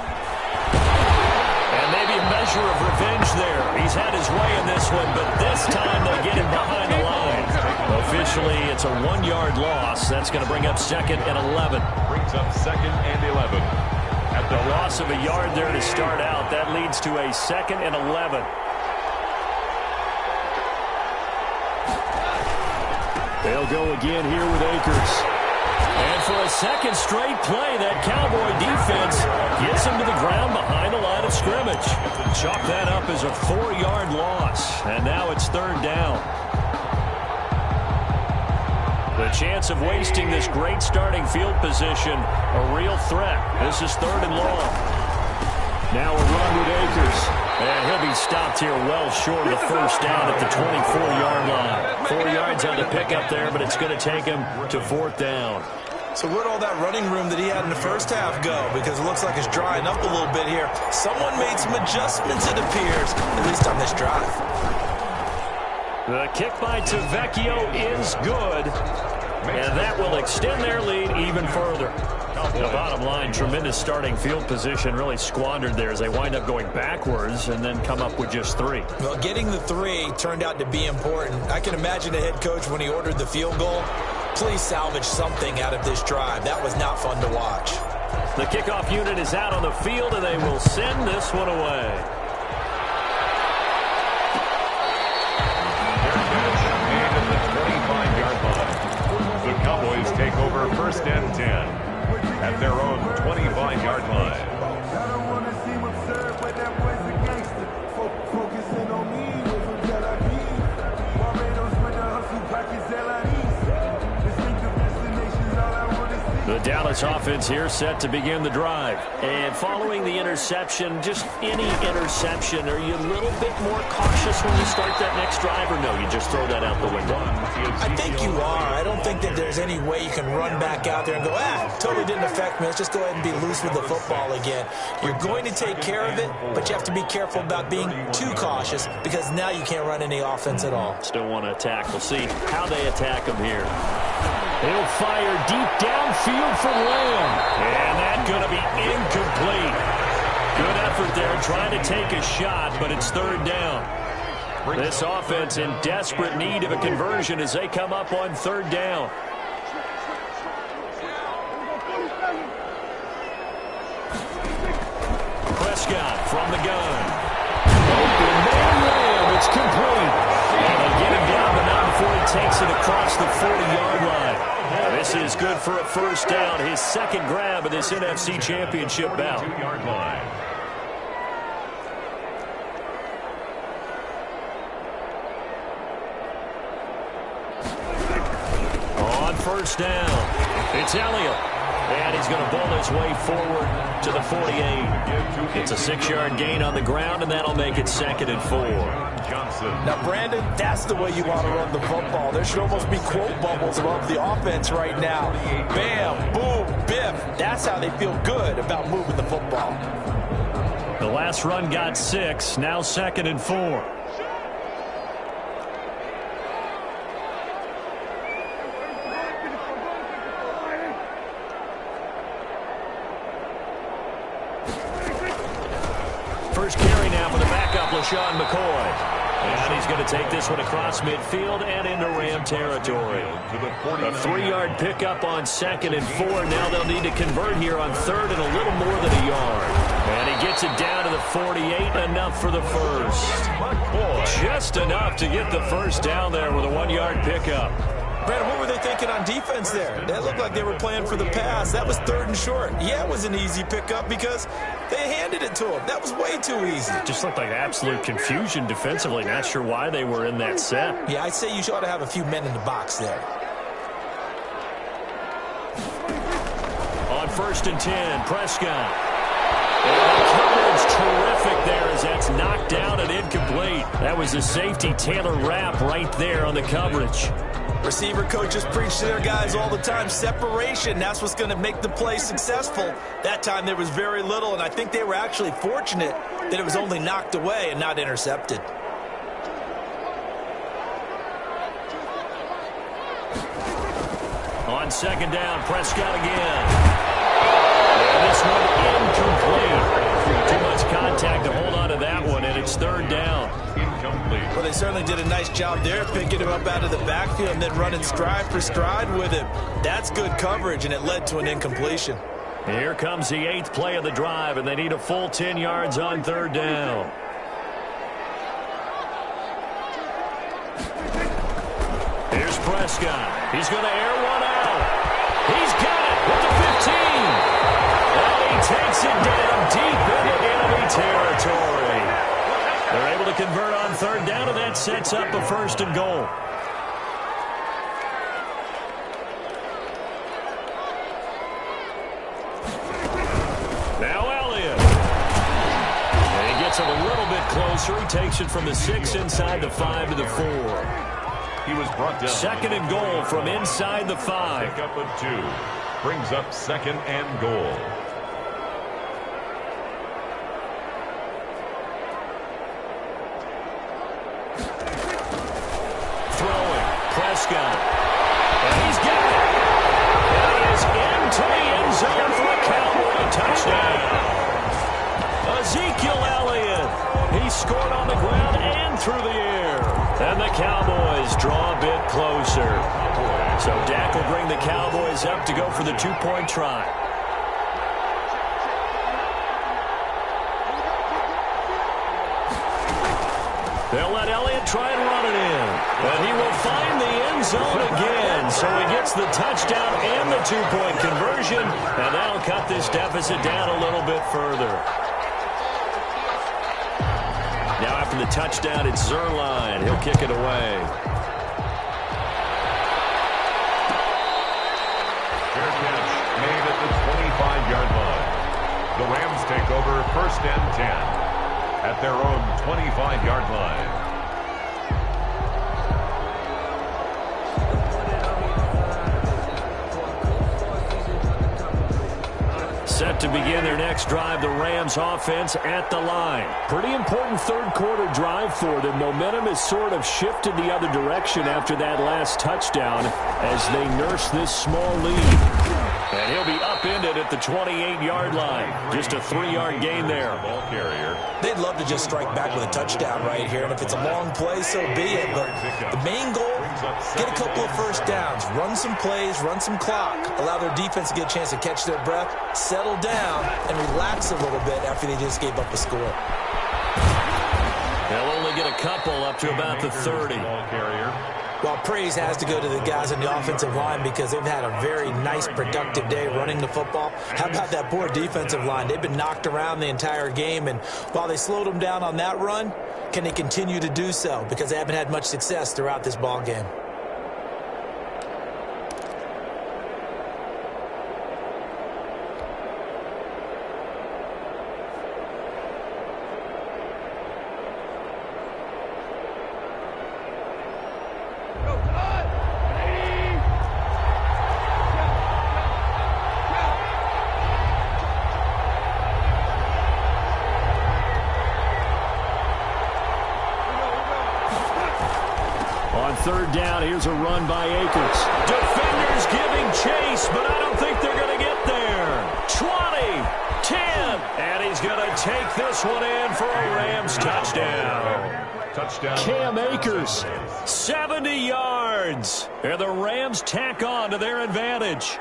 And maybe a measure of revenge there. He's had his way in this one, but this time they get him behind the line. Officially, it's a 1-yard loss. That's going to bring up 2nd and 11. Brings up 2nd and 11. At the loss of a yard there to start out, that leads to a 2nd and 11. They'll go again here with Akers. And for a second straight play, that Cowboy defense gets him to the ground behind the line of scrimmage. Chalk that up as a 4-yard loss. And now it's 3rd down. The chance of wasting this great starting field position, a real threat. This is 3rd and long. Now a run with Akers. And he'll be stopped here well short of the first down at the 24-yard line. 4 yards on the pickup there, but it's going to take him to 4th down. So where'd all that running room that he had in the first half go? Because it looks like it's drying up a little bit here. Someone made some adjustments, it appears, at least on this drive. The kick by Tavecchio is good, and that will extend their lead even further. The bottom line, tremendous starting field position, really squandered there as they wind up going backwards and then come up with just 3. Well, getting the 3 turned out to be important. I can imagine the head coach when he ordered the field goal. Please salvage something out of this drive. That was not fun to watch. The kickoff unit is out on the field, and they will send this one away. And at the 25-yard line, the Cowboys take over 1st and 10 at their own 25-yard line. I don't want to seem absurd, but that boy's a gangster. Focusing on me with a Tel Aviv. Barbados with the hustle package distinctive destinations, all I want to see. The Dallas offense here set to begin the drive. And following the interception, just any interception, are you a little bit more cautious when you start that next drive, or no, you just throw that out the window? I think you are. I don't think that there's any way you can run back out there and go, totally didn't affect me. Let's just go ahead and be loose with the football again. You're going to take care of it, but you have to be careful about being too cautious because now you can't run any offense at all. Still want to attack. We'll see how they attack him here. He'll fire deep downfield for Lamb. And that's going to be incomplete. Good effort there trying to take a shot, but it's 3rd down. This offense in desperate need of a conversion as they come up on 3rd down. Prescott from the gun. Open man Lamb. It's complete. And they'll get him down, but not before he takes it across the 40-yard line. This is good for a 1st down. His 2nd grab of this NFC Championship bout. 2-yard line. On 1st down, it's Elliott. And he's going to bowl his way forward to the 48. It's a 6-yard gain on the ground, and that'll make it 2nd and 4. Now, Brandon, that's the way you want to run the football. There should almost be quote bubbles above the offense right now. Bam, boom, biff. That's how they feel good about moving the football. The last run got 6, now 2nd and 4. First carry now for the backup, LaShawn McCoy. And he's going to take this one across midfield and into Ram territory. A 3-yard pickup on 2nd and 4. Now they'll need to convert here on 3rd and a little more than a yard. And he gets it down to the 48, enough for the first. Just enough to get the first down there with a 1-yard pickup. Brandon, what were they thinking on defense there? That looked like they were playing for the pass. That was 3rd and short. Yeah, it was an easy pickup because they handed it to him. That was way too easy. Just looked like absolute confusion defensively. Not sure why they were in that set. Yeah, I'd say you ought to have a few men in the box there. On 1st and 10, Prescott. And the coverage terrific there as that's knocked down and incomplete. That was a safety Taylor Rapp right there on the coverage. Receiver coaches preach to their guys all the time. Separation, that's what's going to make the play successful. That time there was very little, and I think they were actually fortunate that it was only knocked away and not intercepted. On 2nd down, Prescott again. And this one incomplete. Too much contact to hold on to that one, and it's 3rd down. Incomplete. Well, they certainly did a nice job there, picking him up out of the backfield and then running stride for stride with him. That's good coverage, and it led to an incompletion. Here comes the 8th play of the drive, and they need a full 10 yards on 3rd down. Here's Prescott. He's going to air one out. He's got it with the 15. And he takes it down deep into enemy territory. They're able to convert on 3rd down, and that sets up a 1st and goal. Now Elliott. And he gets it a little bit closer. He takes it from the 6 inside the 5 to the 4. He was brought down. 2nd and goal from inside the 5. Pick up of 2. Brings up 2nd and goal. Throwing. Prescott. And he's got it. And he is into the end zone for a Cowboy touchdown. Ezekiel Elliott. He scored on the ground and through the air. And the Cowboys draw a bit closer. So Dak will bring the Cowboys up to go for the 2-point try. They'll let Elliott try and run it in. And he will find the end zone again. So he gets the touchdown and the 2-point conversion. And that'll cut this deficit down a little bit further. Now after the touchdown, it's Zerline. He'll kick it away. Fair catch made at the 25-yard line. The Rams take over 1st and 10 at their own 25-yard line. Set to begin their next drive, the Rams offense at the line. Pretty important 3rd quarter drive for them. Momentum has sort of shifted the other direction after that last touchdown as they nurse this small lead. And he'll be upended at the 28-yard line. Just a 3-yard gain there. Ball carrier. They'd love to just strike back with a touchdown right here, and if it's a long play, so be it. But the main goal, get a couple of 1st downs, run some plays, run some clock, allow their defense to get a chance to catch their breath, settle down, and relax a little bit after they just gave up a score. They'll only get a couple up to about the 30. Ball carrier. Well, praise has to go to the guys on the offensive line because they've had a very nice, productive day running the football. How about that poor defensive line? They've been knocked around the entire game, and while they slowed them down on that run, can they continue to do so? Because they haven't had much success throughout this ball game. On 3rd down, here's a run by Akers. Defenders giving chase, but I don't think they're going to get there. 20, 10, and he's going to take this one in for a Rams touchdown. Touchdown. Cam Akers, 70 yards. And the Rams tack on to their advantage.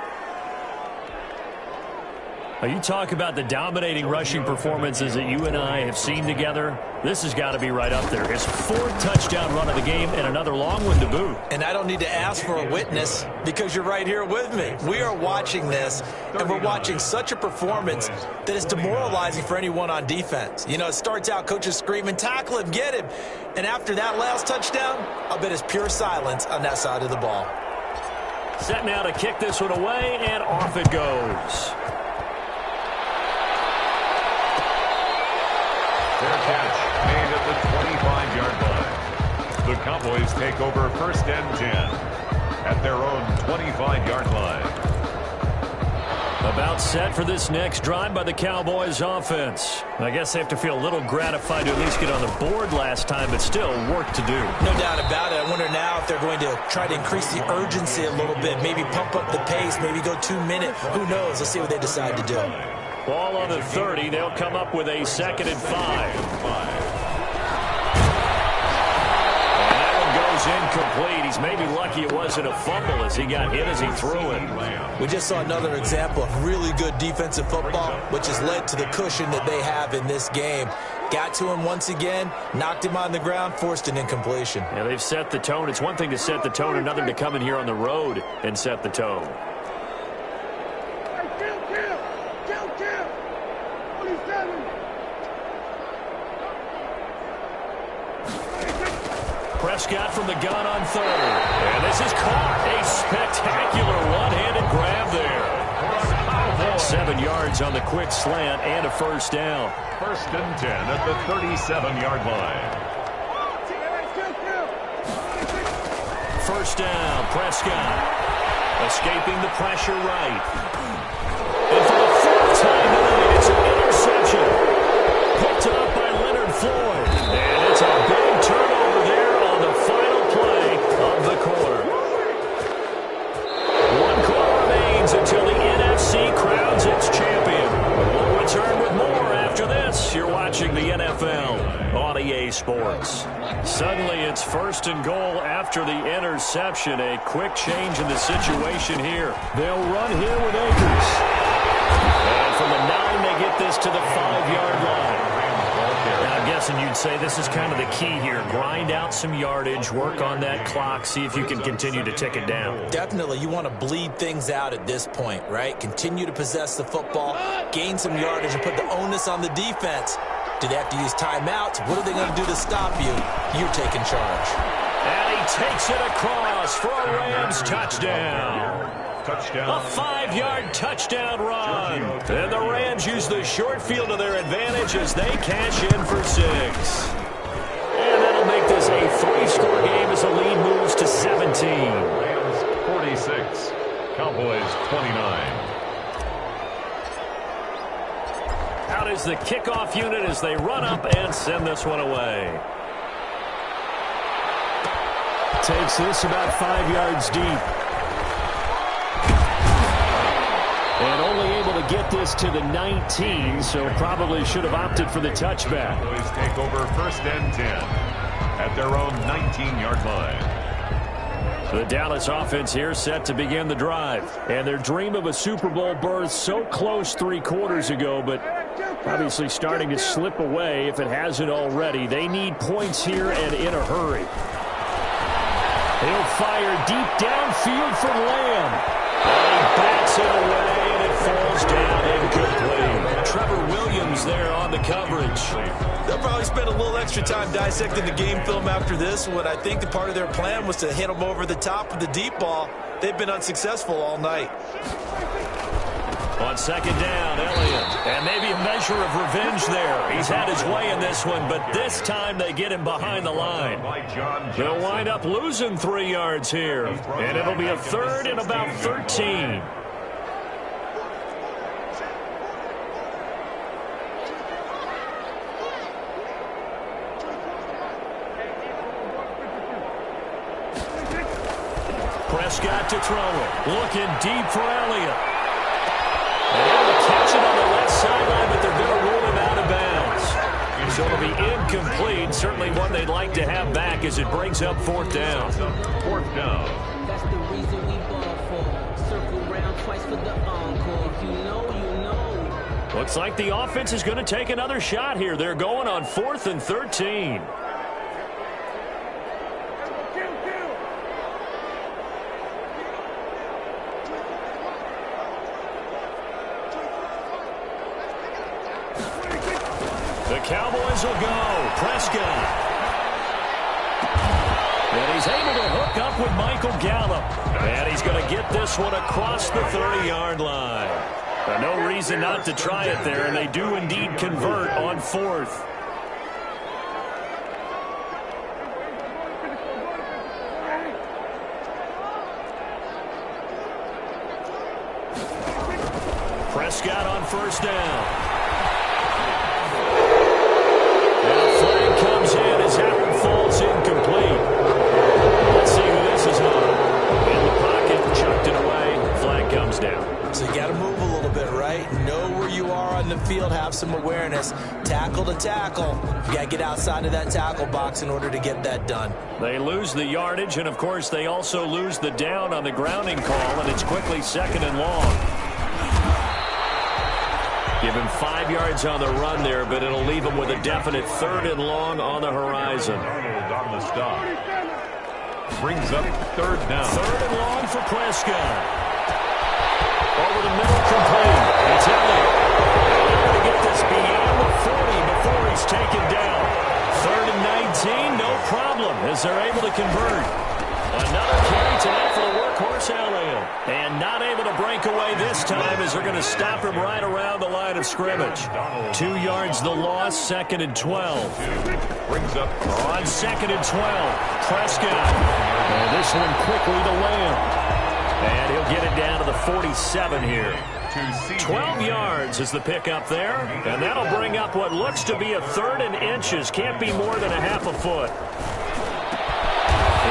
You talk about the dominating rushing performances that you and I have seen together. This has got to be right up there. His 4th touchdown run of the game and another long one to boot. And I don't need to ask for a witness because you're right here with me. We are watching this, and we're watching such a performance that is demoralizing for anyone on defense. You know, it starts out coaches screaming, tackle him, get him. And after that last touchdown, I'll bet it's pure silence on that side of the ball. Set now to kick this one away, and off it goes. Fair catch made at the 25-yard line. The Cowboys take over 1st and 10 at their own 25-yard line. About set for this next drive by the Cowboys offense. I guess they have to feel a little gratified to at least get on the board last time, but still work to do. No doubt about it. I wonder now if they're going to try to increase the urgency a little bit, maybe pump up the pace, maybe go 2-minute. Who knows? Let's see what they decide to do. Ball on the 30. They'll come up with a 2nd and 5. And that one goes incomplete. He's maybe lucky it wasn't a fumble as he got hit as he threw it. We just saw another example of really good defensive football, which has led to the cushion that they have in this game. Got to him once again, knocked him on the ground, forced an incompletion. Yeah, they've set the tone. It's one thing to set the tone, another to come in here on the road and set the tone. Prescott from the gun on 3rd. And this is caught. A spectacular one-handed grab there. 7 yards on the quick slant and a 1st down. 1st and 10 at the 37-yard line. 1st down, Prescott. Escaping the pressure right. And for the 4th time tonight, it's an interception. Picked up by Leonard Floyd. And it's a big turnover there on the final play of the quarter. 1 quarter remains until the NFC crowns its champion. We'll return with more after this. You're watching the NFL on EA Sports. Suddenly it's 1st and goal after the interception. A quick change in the situation here. They'll run here with Akers. And from the 9, they get this to the 5-yard line. I'm guessing you'd say this is kind of the key here. Grind out some yardage, work on that clock, see if you can continue to tick it down. Definitely. You want to bleed things out at this point, right? Continue to possess the football, gain some yardage, and put the onus on the defense. Do they have to use timeouts? What are they going to do to stop you? You're taking charge. And he takes it across for a Rams touchdown. A 5-yard touchdown run. And the Rams use the short field to their advantage as they cash in for 6. And that'll make this a 3-score game as the lead moves to 17. Rams 46, Cowboys 29. Out is the kickoff unit as they run up and send this one away. Takes this about 5 yards deep. And only able to get this to the 19, so probably should have opted for the touchback. Cowboys take over 1st and 10 at their own 19-yard line. The Dallas offense here set to begin the drive. And their dream of a Super Bowl berth so close 3 quarters ago, but obviously starting to slip away if it hasn't already. They need points here and in a hurry. He'll fire deep downfield from Lamb. And he bats it away, and it falls down incomplete. Trevor Williams there on the coverage. They'll probably spend a little extra time dissecting the game film after this one. I think the part of their plan was to hit them over the top of the deep ball. They've been unsuccessful all night. On 2nd down, Elliott. And maybe a measure of revenge there. He's had his way in this one, but this time they get him behind the line. They'll wind up losing 3 yards here. And it'll be a 3rd and about 13. Prescott to throw it. Looking deep for Elliott. And able to catch it on the left sideline, but they're going to rule him out of bounds. So it'll be incomplete. Certainly one they'd like to have back as it brings up 4th down. 4th down. That's the reason we ball for. Circle round twice for the encore. If you know, you know. Looks like the offense is going to take another shot here. They're going on 4th and 13. The Cowboys will go. Prescott. And he's able to hook up with Michael Gallup. And he's going to get this one across the 30-yard line. No reason not to try it there, and they do indeed convert on 4th. Prescott on 1st down. And a flag comes in as that one falls incomplete. Let's see who this is on. In the pocket, chucked it away. Flag comes down. So you got to move a little bit, right? Know where you are on the field, have some awareness. Tackle to tackle. You got to get outside of that tackle box in order to get that done. They lose the yardage, and, of course, they also lose the down on the grounding call, and it's quickly 2nd and long. Give him 5 yards on the run there, but it'll leave him with a definite 3rd and long on the horizon. Arnold on the stop. Brings up 3rd down. 3rd and long for Prescott. Over the middle, complete. It's Elliott. They're going to get this beyond the 40 before he's taken down. 3rd and 19, no problem, as they're able to convert. Another carry tonight for the workhorse Elliott. And not able to break away this time as they're going to stop him right around the line of scrimmage. 2 yards the loss, 2nd and 12. Brings up on 2nd and 12. Prescott. And this one quickly to Lamb. And he'll get it down to the 47 here. 12 yards is the pickup there. And that'll bring up what looks to be a 3rd and inches. Can't be more than a half a foot.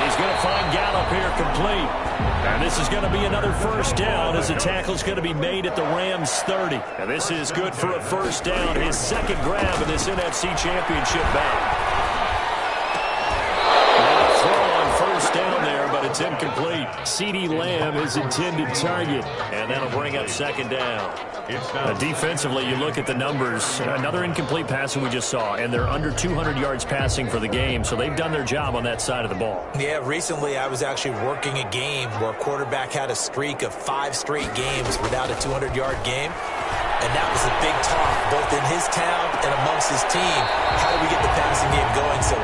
He's going to find Gallup here complete. And this is going to be another 1st down as the tackle's going to be made at the Rams 30. And this is good for a 1st down. His 2nd grab in this NFC Championship bout. Down there, but it's incomplete. CeeDee Lamb is intended target, and that'll bring up 2nd down. Defensively, you look at the numbers. Another incomplete pass that we just saw, and they're under 200 yards passing for the game, so they've done their job on that side of the ball. Yeah, recently I was actually working a game where a quarterback had a streak of 5 straight games without a 200-yard game, and that was a big talk both in his town and amongst his team. How do we get the passing game going? So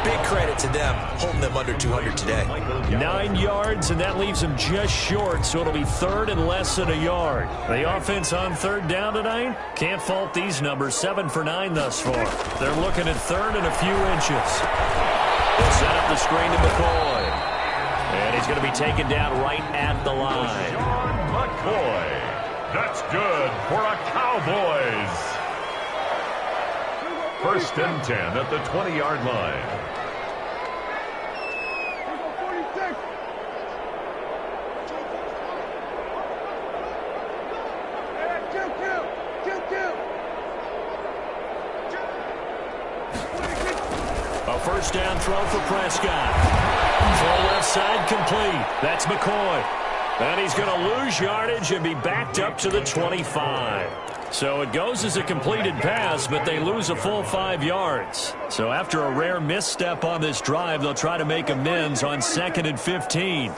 big credit to them, holding them under 200 today. 9 yards, and that leaves them just short, so it'll be 3rd and less than a yard. The offense on 3rd down tonight, can't fault these numbers. 7 for 9 thus far. They're looking at 3rd and a few inches. They'll set up the screen to McCoy. And he's going to be taken down right at the line. McCoy. That's good for a Cowboys. 1st and 10 at the 20-yard line. A 1st down throw for Prescott. Full left side complete. That's McCoy. And he's going to lose yardage and be backed up to the 25. So it goes as a completed pass, but they lose a full 5 yards. So after a rare misstep on this drive, they'll try to make amends on 2nd and 15.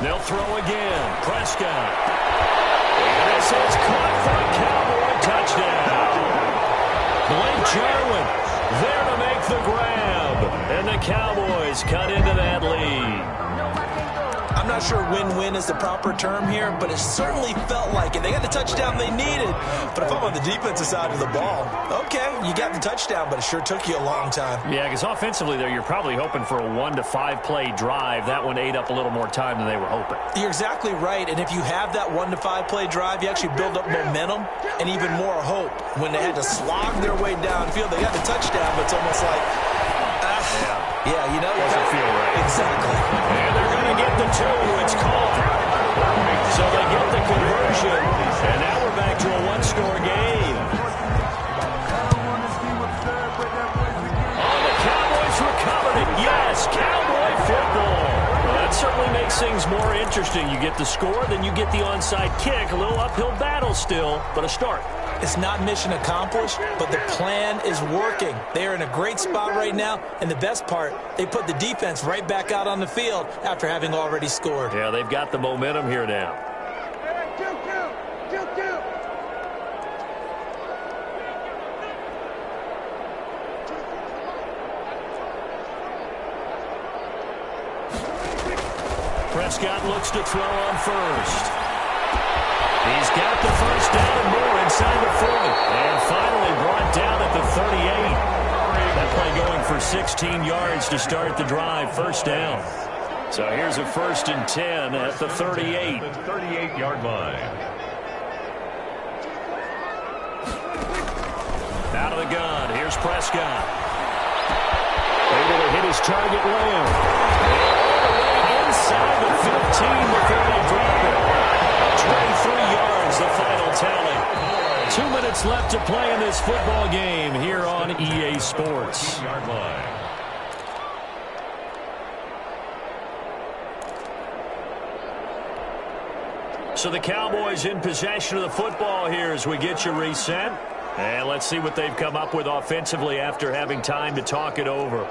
They'll throw again. Prescott. And this is caught for a Cowboy touchdown. Blake Jarwin there to make the grab. And the Cowboys cut into that lead. I'm not sure win-win is the proper term here, but it certainly felt like it. They got the touchdown they needed. But if I'm on the defensive side of the ball, okay, you got the touchdown, but it sure took you a long time. Yeah, because offensively there, you're probably hoping for a 1 to 5 play drive. That one ate up a little more time than they were hoping. You're exactly right, and if you have that 1 to 5 play drive, you actually build up momentum and even more hope. When they had to slog their way downfield, they got the touchdown, but it's almost like, yeah, you know, doesn't feel right. Exactly. And they're going to get the 2. It's called. So they get the conversion, and now we're back to a 1-score game. Oh, the Cowboys recovered it. Yes, Cowboy football. That's a things more interesting. You get the score, then you get the onside kick. A little uphill battle still, but a start. It's not mission accomplished, but the plan is working. They are in a great spot right now, and the best part, they put the defense right back out on the field after having already scored. Yeah, they've got the momentum here now. Prescott looks to throw on first. He's got the first down and more inside the 40. And finally brought down at the 38. That play going for 16 yards to start the drive. First down. So here's a 1st and 10 at the 38. The 38-yard line. Out of the gun. Here's Prescott. Able to hit his target Lamb. Inside the 15 before they drop it. 23 yards, the final tally. 2 minutes left to play in this football game here on EA Sports. Yard line. So the Cowboys in possession of the football here as we get you reset. And let's see what they've come up with offensively after having time to talk it over.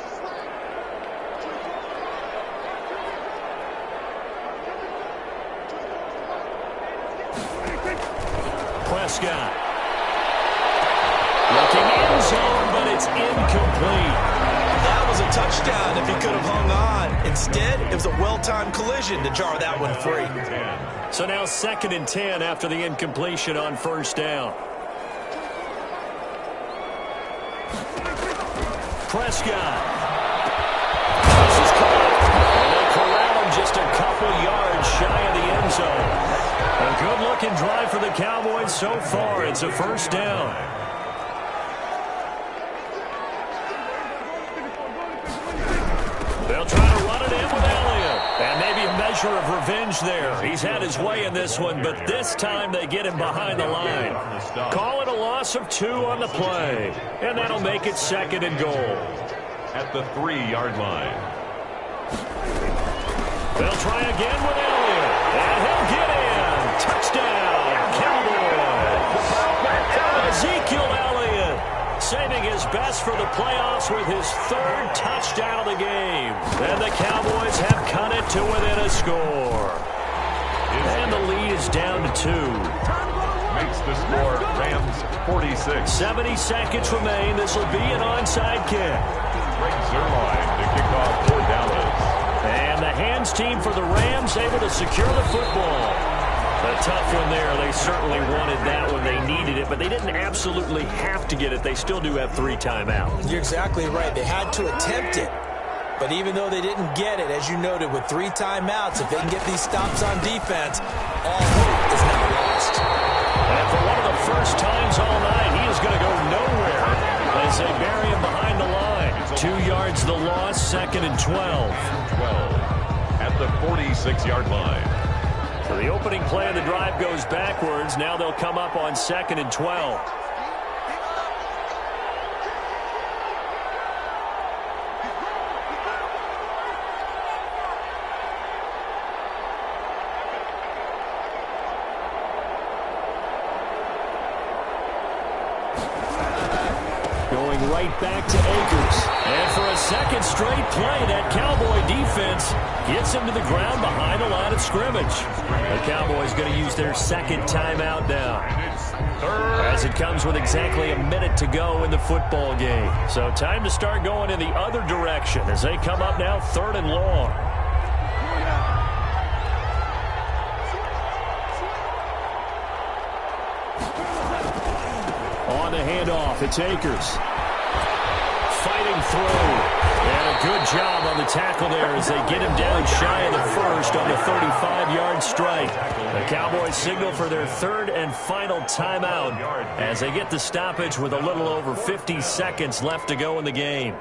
Prescott. Looking end zone, but it's incomplete. That was a touchdown if he could have hung on. Instead, it was a well-timed collision to jar that one free. So now 2nd and 10 after the incompletion on first down. Prescott. This is caught. And they'll corral him just a couple yards shy of the end zone. A good-looking drive for the Cowboys so far. It's a 1st down. They'll try to run it in with Elliott. And maybe a measure of revenge there. He's had his way in this one, but this time they get him behind the line. Call it a loss of 2 on the play. And that'll make it 2nd and goal. At the 3-yard line. They'll try again with Elliott. And he'll get in. Touchdown, Cowboys. Ezekiel Elliott saving his best for the playoffs with his 3rd touchdown of the game. And the Cowboys have cut it to within a score. And the lead is down to 2. Makes the score Rams 46. 70 seconds remain. This will be an onside kick. Greg Zuerlein to kick off for Dallas. And the hands team for the Rams able to secure the football. A tough one there. They certainly wanted that when they needed it, but they didn't absolutely have to get it. They still do have 3 timeouts. You're exactly right. They had to attempt it. But even though they didn't get it, as you noted, with 3 timeouts, if they can get these stops on defense, all hope is not lost. And for one of the first times all night, he is going to go nowhere as they bury him behind the line. 2 yards the loss, 2nd and 12. At the 46-yard line. So the opening play of the drive goes backwards. Now they'll come up on 2nd and 12. Going right back to Akers. And for a 2nd straight play, that Cowboy defense gets him to the ground behind the line of scrimmage. The Cowboys going to use their 2nd timeout now, as it comes with exactly a minute to go in the football game. So time to start going in the other direction as they come up now 3rd and long. On the handoff, it's Akers. Fighting through. And a good job on the tackle there as they get him down shy of the 1st on the 35-yard strike. The Cowboys signal for their 3rd and final timeout as they get the stoppage with a little over 50 seconds left to go in the game.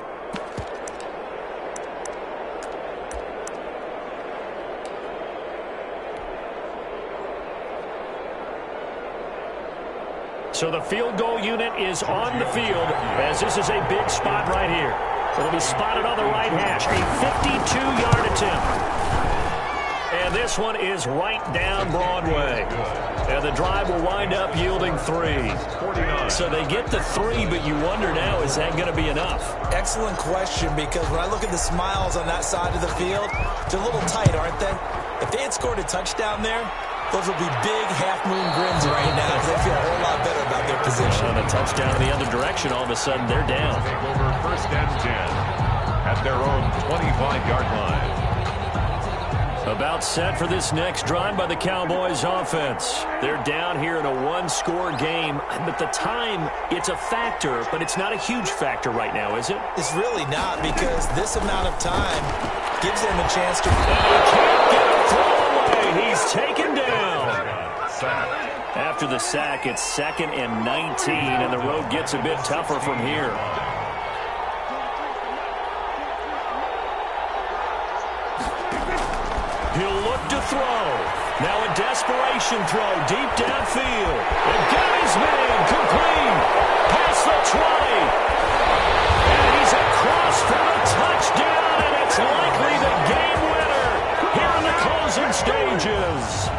So the field goal unit is on the field as this is a big spot right here. It'll be spotted on the right hash. A 52-yard attempt. And this one is right down Broadway. And the drive will wind up yielding 3. 49. So they get the 3, but you wonder now, is that going to be enough? Excellent question, because when I look at the smiles on that side of the field, they're a little tight, aren't they? If they had scored a touchdown there, those would be big half-moon grins right now because they feel a whole lot better about their position. On a touchdown in the other direction, all of a sudden they're down. Take over 1st and 10 at their own 25-yard line. About set for this next drive by the Cowboys offense. They're down here in a one-score game. But the time, it's a factor, but it's not a huge factor right now, is it? It's really not, because this amount of time gives them a chance to... Can't get a throw away. He's taken down. Sack. After the sack, it's 2nd and 19, and the road gets a bit tougher from here. He'll look to throw. Now a desperation throw deep downfield. And got his man complete. Past the 20. And he's across for the touchdown, and it's likely the game winner here in the closing stages.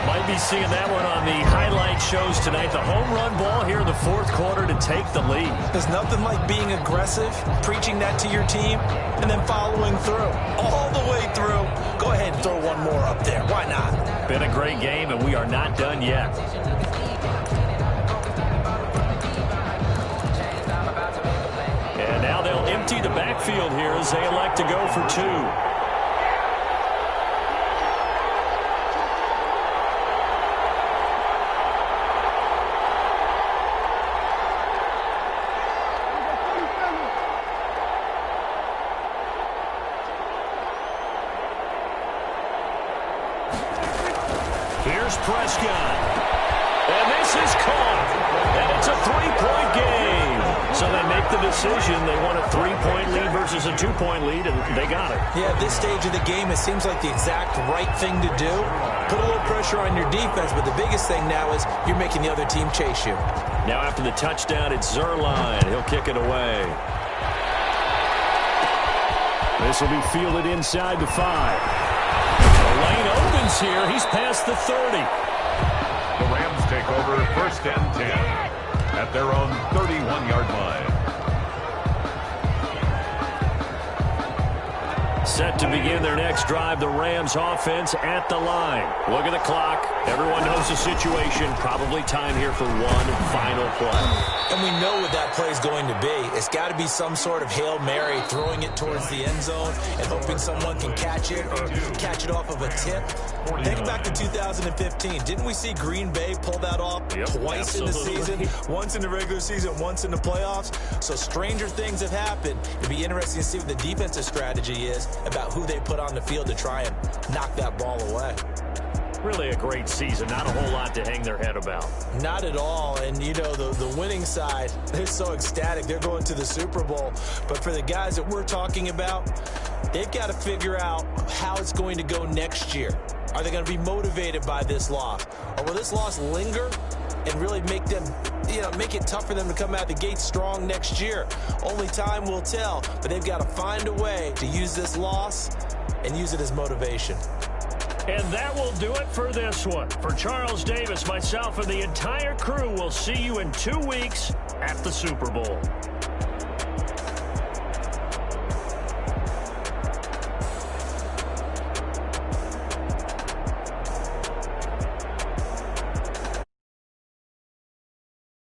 Might be seeing that one on the highlight shows tonight. The home run ball here in the 4th quarter to take the lead. There's nothing like being aggressive, preaching that to your team, and then following through. All the way through. Go ahead and throw one more up there. Why not? Been a great game, and we are not done yet. And now they'll empty the backfield here as they elect to go for 2. Here's Prescott. And this is caught. And it's a 3-point game. So they make the decision. They want a 3-point lead versus a 2-point lead, and they got it. Yeah, at this stage of the game, it seems like the exact right thing to do. Put a little pressure on your defense, but the biggest thing now is you're making the other team chase you. Now after the touchdown, it's Zerline. He'll kick it away. This will be fielded inside the 5. The lane opens here. He's past the 30. The Rams take over 1st and 10 at their own 31-yard line. Set to begin their next drive, the Rams offense at the line. Look at the clock. Everyone knows the situation. Probably time here for one final play. And we know what that play is going to be. It's got to be some sort of Hail Mary, throwing it towards the end zone and hoping someone can catch it or catch it off of a tip. Think back to 2015. Didn't we see Green Bay pull that off twice in the season? Once in the regular season, once in the playoffs. So stranger things have happened. It'd be interesting to see what the defensive strategy is about who they put on the field to try and knock that ball away. Really a great season. Not a whole lot to hang their head about. Not at all. And, you know, the winning side, they're so ecstatic. They're going to the Super Bowl. But for the guys that we're talking about, they've got to figure out how it's going to go next year. Are they going to be motivated by this loss? Or will this loss linger and really make them, make it tough for them to come out the gate strong next year? Only time will tell. But they've got to find a way to use this loss and use it as motivation. And that will do it for this one. For Charles Davis, myself, and the entire crew, we'll see you in 2 weeks at the Super Bowl.